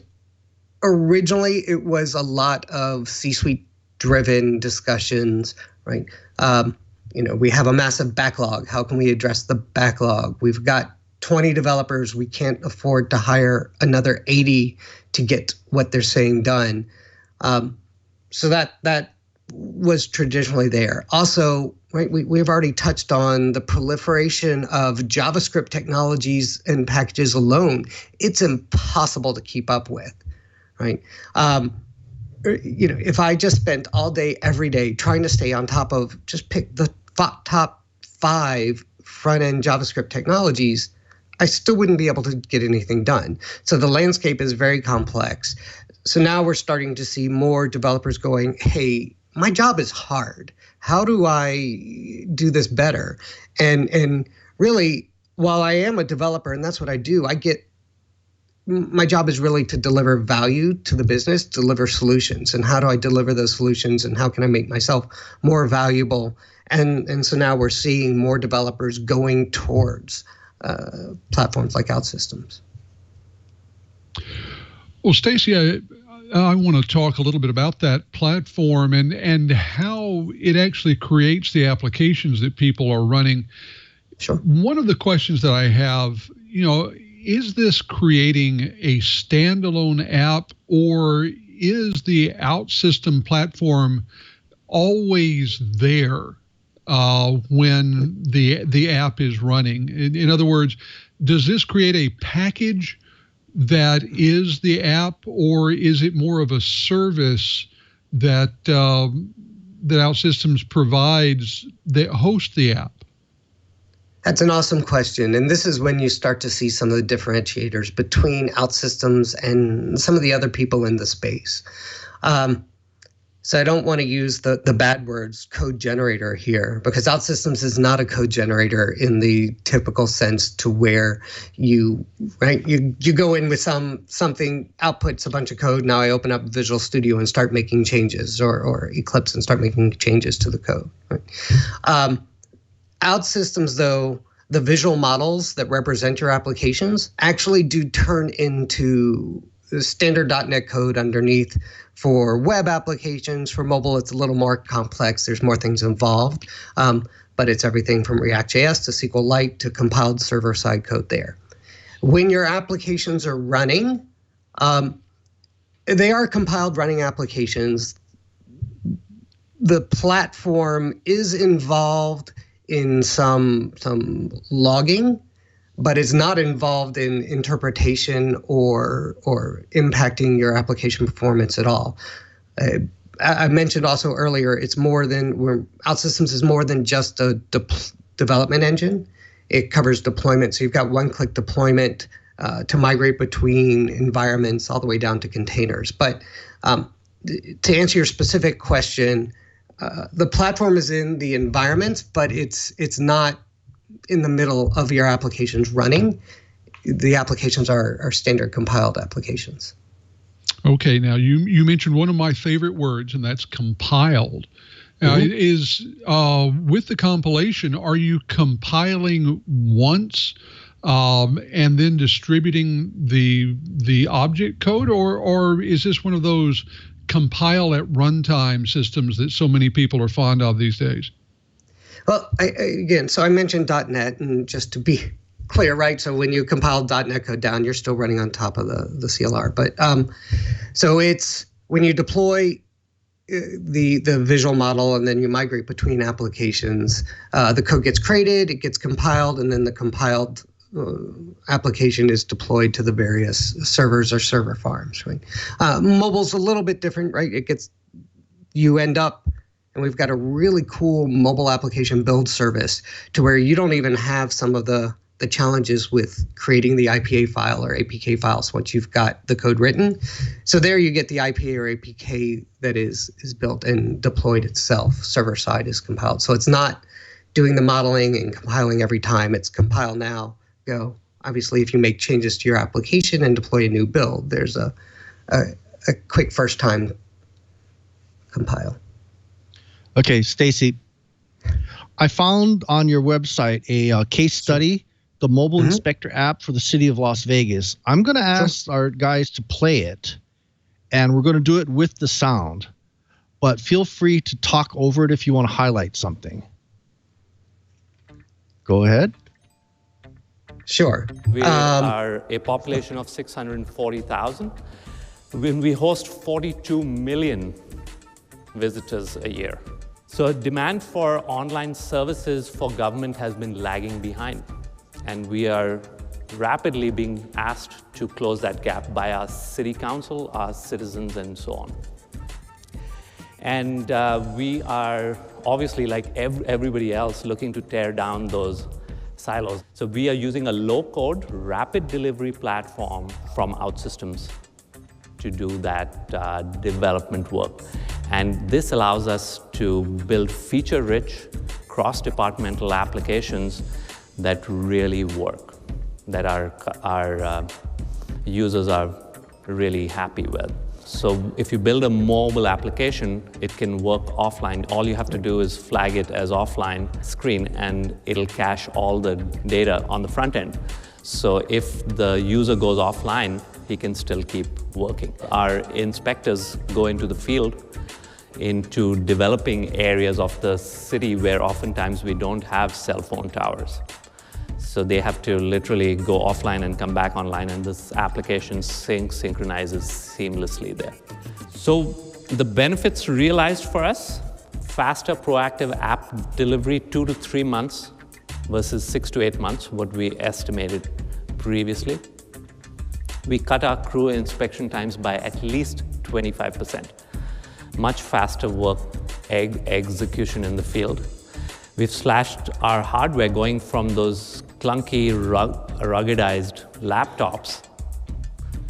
originally it was a lot of C-suite driven discussions, right? We have a massive backlog. How can we address the backlog? We've got 20 developers. We can't afford to hire another 80 to get what they're saying done. So that was traditionally there. Also, right, we've already touched on the proliferation of JavaScript technologies and packages alone. It's impossible to keep up with, right? If I just spent all day, every day trying to stay on top of, just pick the top 5 front-end JavaScript technologies, I still wouldn't be able to get anything done. So the landscape is very complex. So now we're starting to see more developers going, hey, my job is hard. How do I do this better? And really, while I am a developer and that's what I do, my job is really to deliver value to the business, deliver solutions. And how do I deliver those solutions, and how can I make myself more valuable? And so now we're seeing more developers going towards platforms like Outsystems. Well, Stacey, I want to talk a little bit about that platform and how it actually creates the applications that people are running. Sure. One of the questions that I have, is this creating a standalone app, or is the OutSystem platform always there when the app is running? In other words, does this create a package that is the app, or is it more of a service that OutSystems provides that hosts the app? That's an awesome question. And this is when you start to see some of the differentiators between Outsystems and some of the other people in the space. So I don't want to use the bad words code generator here, because Outsystems is not a code generator in the typical sense, to where you go in with something, outputs a bunch of code. Now I open up Visual Studio and start making changes, or Eclipse and start making changes to the code. Right? Outsystems, though, the visual models that represent your applications actually do turn into standard .NET code underneath for web applications. For mobile, it's a little more complex. There's more things involved, but it's everything from React.js to SQLite to compiled server-side code there. When your applications are running, they are compiled running applications. The platform is involved in some logging, but it's not involved in interpretation or impacting your application performance at all. I mentioned also earlier, Outsystems is more than just a development engine. It covers deployment. So you've got one-click deployment to migrate between environments all the way down to containers. But to answer your specific question, the platform is in the environment, but it's not in the middle of your applications running. The applications are standard compiled applications. Okay, now you mentioned one of my favorite words, and that's compiled. Now, is with the compilation, are you compiling once and then distributing the object code, or is this one of those compile at runtime systems that so many people are fond of these days? Well, so I mentioned .NET, and just to be clear, right? So when you compile .NET code down, you're still running on top of the CLR. But so it's when you deploy the visual model and then you migrate between applications, the code gets created, it gets compiled, and then the compiled application is deployed to the various servers or server farms. Right? Mobile's a little bit different, right? You end up, and we've got a really cool mobile application build service to where you don't even have some of the challenges with creating the IPA file or APK files once you've got the code written. So there you get the IPA or APK that is built and deployed itself. Server side is compiled. So it's not doing the modeling and compiling every time. It's compile now, go. Obviously, if you make changes to your application and deploy a new build, there's a quick first time compile. Okay, Stacey, I found on your website a case study, the mobile inspector app for the city of Las Vegas. I'm going to ask our guys to play it, and we're going to do it with the sound. But feel free to talk over it if you want to highlight something. Go ahead. Sure. We are a population of 640,000. We host 42 million visitors a year. So demand for online services for government has been lagging behind. And we are rapidly being asked to close that gap by our city council, our citizens, and so on. And we are obviously, like everybody else, looking to tear down those silos. So we are using a low-code, rapid delivery platform from Outsystems to do that development work. And this allows us to build feature-rich, cross-departmental applications that really work, that our users are really happy with. So if you build a mobile application, it can work offline. All you have to do is flag it as offline screen, and it'll cache all the data on the front end. So if the user goes offline, he can still keep working. Our inspectors go into the field, into developing areas of the city where oftentimes we don't have cell phone towers. So they have to literally go offline and come back online, and this application synchronizes seamlessly there. So the benefits realized for us: faster proactive app delivery, 2 to 3 months versus 6 to 8 months, what we estimated previously. We cut our crew inspection times by at least 25%. Much faster work execution in the field. We've slashed our hardware, going from those clunky, ruggedized laptops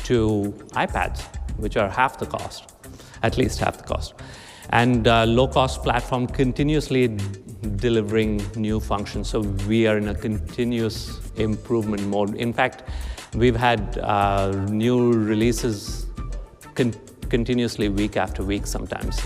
to iPads, which are half the cost, at least half the cost. And low-cost platform continuously delivering new functions. So we are in a continuous improvement mode. In fact, we've had new releases continuously week after week sometimes.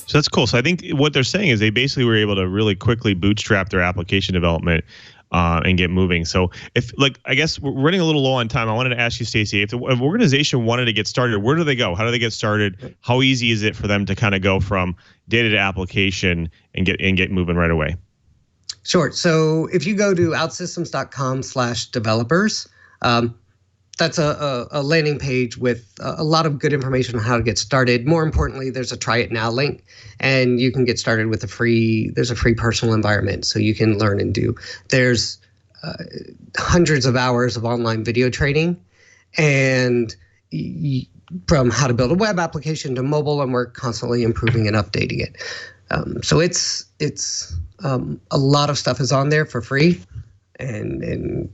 So that's cool. So I think what they're saying is they basically were able to really quickly bootstrap their application development and get moving. So if, like, I guess we're running a little low on time. I wanted to ask you, Stacey, if an organization wanted to get started, where do they go? How do they get started? How easy is it for them to kind of go from data to application and get moving right away? Sure. So if you go to outsystems.com/developers, that's a landing page with a lot of good information on how to get started. More importantly, there's a try it now link, and you can get started with there's a free personal environment, so you can learn and do. There's hundreds of hours of online video training, and from how to build a web application to mobile, and we're constantly improving and updating it. So it's a lot of stuff is on there for free, and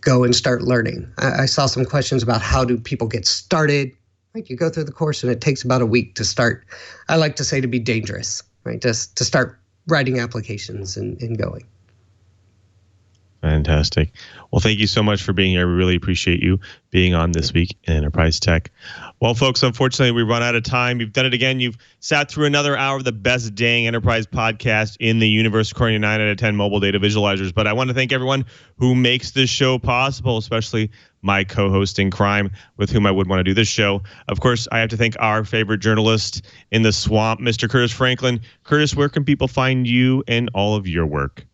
go and start learning. I saw some questions about how do people get started. Right, you go through the course and it takes about a week to start. I like to say to be dangerous, right? Just to start writing applications and going. Fantastic. Well, thank you so much for being here. We really appreciate you being on This Week in Enterprise Tech. Well, folks, unfortunately, we've run out of time. You've done it again. You've sat through another hour of the best dang enterprise podcast in the universe, according to 9 out of 10 mobile data visualizers. But I want to thank everyone who makes this show possible, especially my co-host in crime with whom I would want to do this show. Of course, I have to thank our favorite journalist in the swamp, Mr. Curtis Franklin. Curtis, where can people find you and all of your work?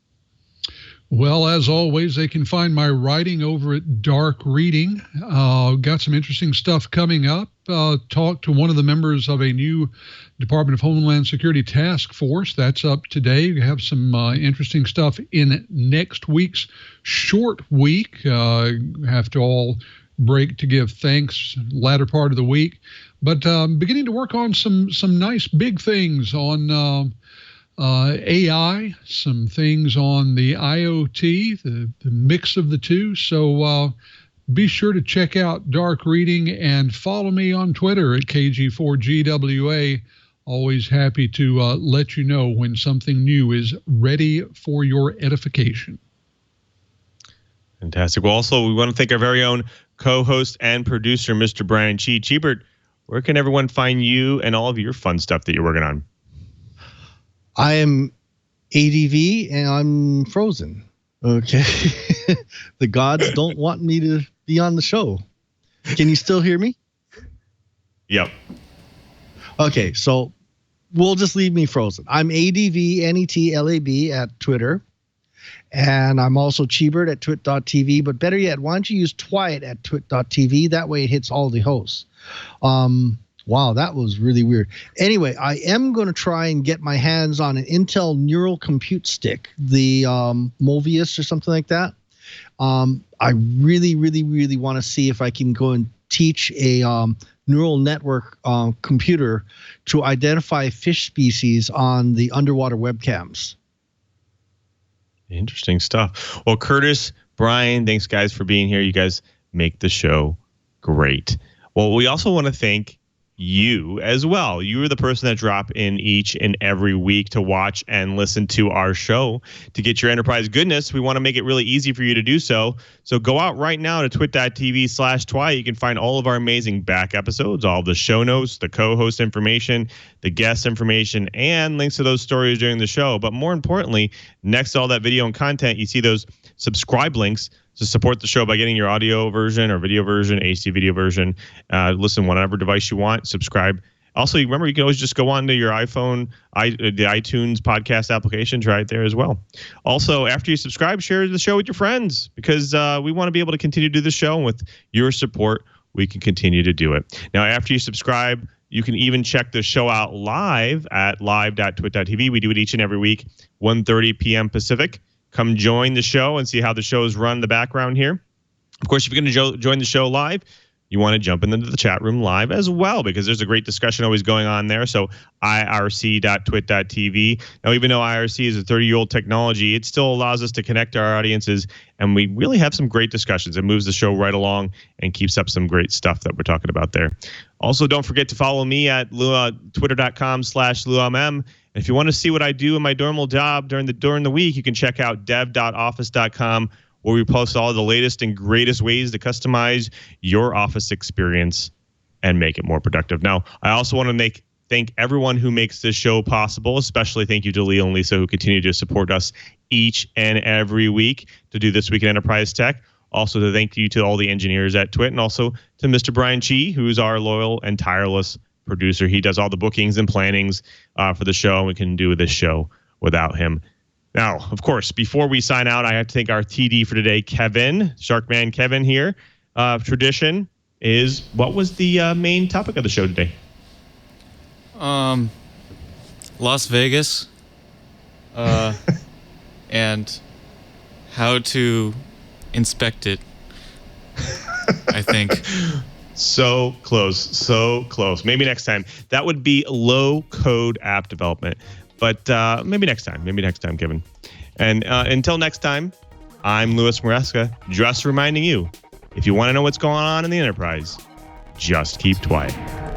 Well, as always, they can find my writing over at Dark Reading. Got some interesting stuff coming up. Talked to one of the members of a new Department of Homeland Security task force. That's up today. We have some interesting stuff in next week's short week. Have to all break to give thanks latter part of the week. But beginning to work on some nice big things on AI, some things on the IoT, the mix of the two. So be sure to check out Dark Reading and follow me on Twitter at KG4GWA. Always happy to let you know when something new is ready for your edification. Fantastic. Well, also, we want to thank our very own co-host and producer, Mr. Brian Cheebert. Where can everyone find you and all of your fun stuff that you're working on? I am ADV and I'm frozen. Okay. The gods don't want me to be on the show. Can you still hear me? Yep. Okay, so we'll just leave me frozen. I'm ADVNETLAB at Twitter. And I'm also Cheebert at twit.tv. But better yet, why don't you use Twiat at twit.tv? That way it hits all the hosts. Wow, that was really weird. Anyway, I am going to try and get my hands on an Intel Neural Compute Stick, the Movius or something like that. I really, really, really want to see if I can go and teach a neural network computer to identify fish species on the underwater webcams. Interesting stuff. Well, Curtis, Brian, thanks, guys, for being here. You guys make the show great. Well, we also want to thank you as well. You are the person that drop in each and every week to watch and listen to our show. To get your enterprise goodness, we want to make it really easy for you to do so. So go out right now to twit.tv/twi. You can find all of our amazing back episodes, all of the show notes, the co-host information, the guest information, and links to those stories during the show. But more importantly, next to all that video and content, you see those subscribe links to support the show by getting your audio version or video version, HD video version. Listen whatever device you want, subscribe. Also, remember, you can always just go on to your iPhone, the iTunes podcast applications right there as well. Also, after you subscribe, share the show with your friends, because we want to be able to continue to do the show. And with your support, we can continue to do it. Now, after you subscribe, you can even check the show out live at live.twit.tv. We do it each and every week, 1:30 p.m. Pacific. Come join the show and see how the show is run in the background here. Of course, if you're going to join the show live, you want to jump into the chat room live as well, because there's a great discussion always going on there. So irc.twit.tv. Now, even though IRC is a 30-year-old technology, it still allows us to connect our audiences, and we really have some great discussions. It moves the show right along and keeps up some great stuff that we're talking about there. Also, don't forget to follow me at twitter.com/LuaMM. If you want to see what I do in my normal job during the week, you can check out dev.office.com, where we post all the latest and greatest ways to customize your office experience and make it more productive. Now, I also want to thank everyone who makes this show possible, especially thank you to Leo and Lisa, who continue to support us each and every week to do This Week in Enterprise Tech. Also, to thank you to all the engineers at Twit, and also to Mr. Brian Chi, who's our loyal and tireless producer. He does all the bookings and plannings for the show, and we can do this show without him. Now, of course, before we sign out, I have to thank our TD for today, Kevin, Sharkman Kevin here. Tradition is, what was the main topic of the show today? Las Vegas, and how to inspect it, I think. So close. Maybe next time. That would be low-code app development. But maybe next time, Kevin. And until next time, I'm Louis Maresca, just reminding you, if you want to know what's going on in the enterprise, just keep quiet.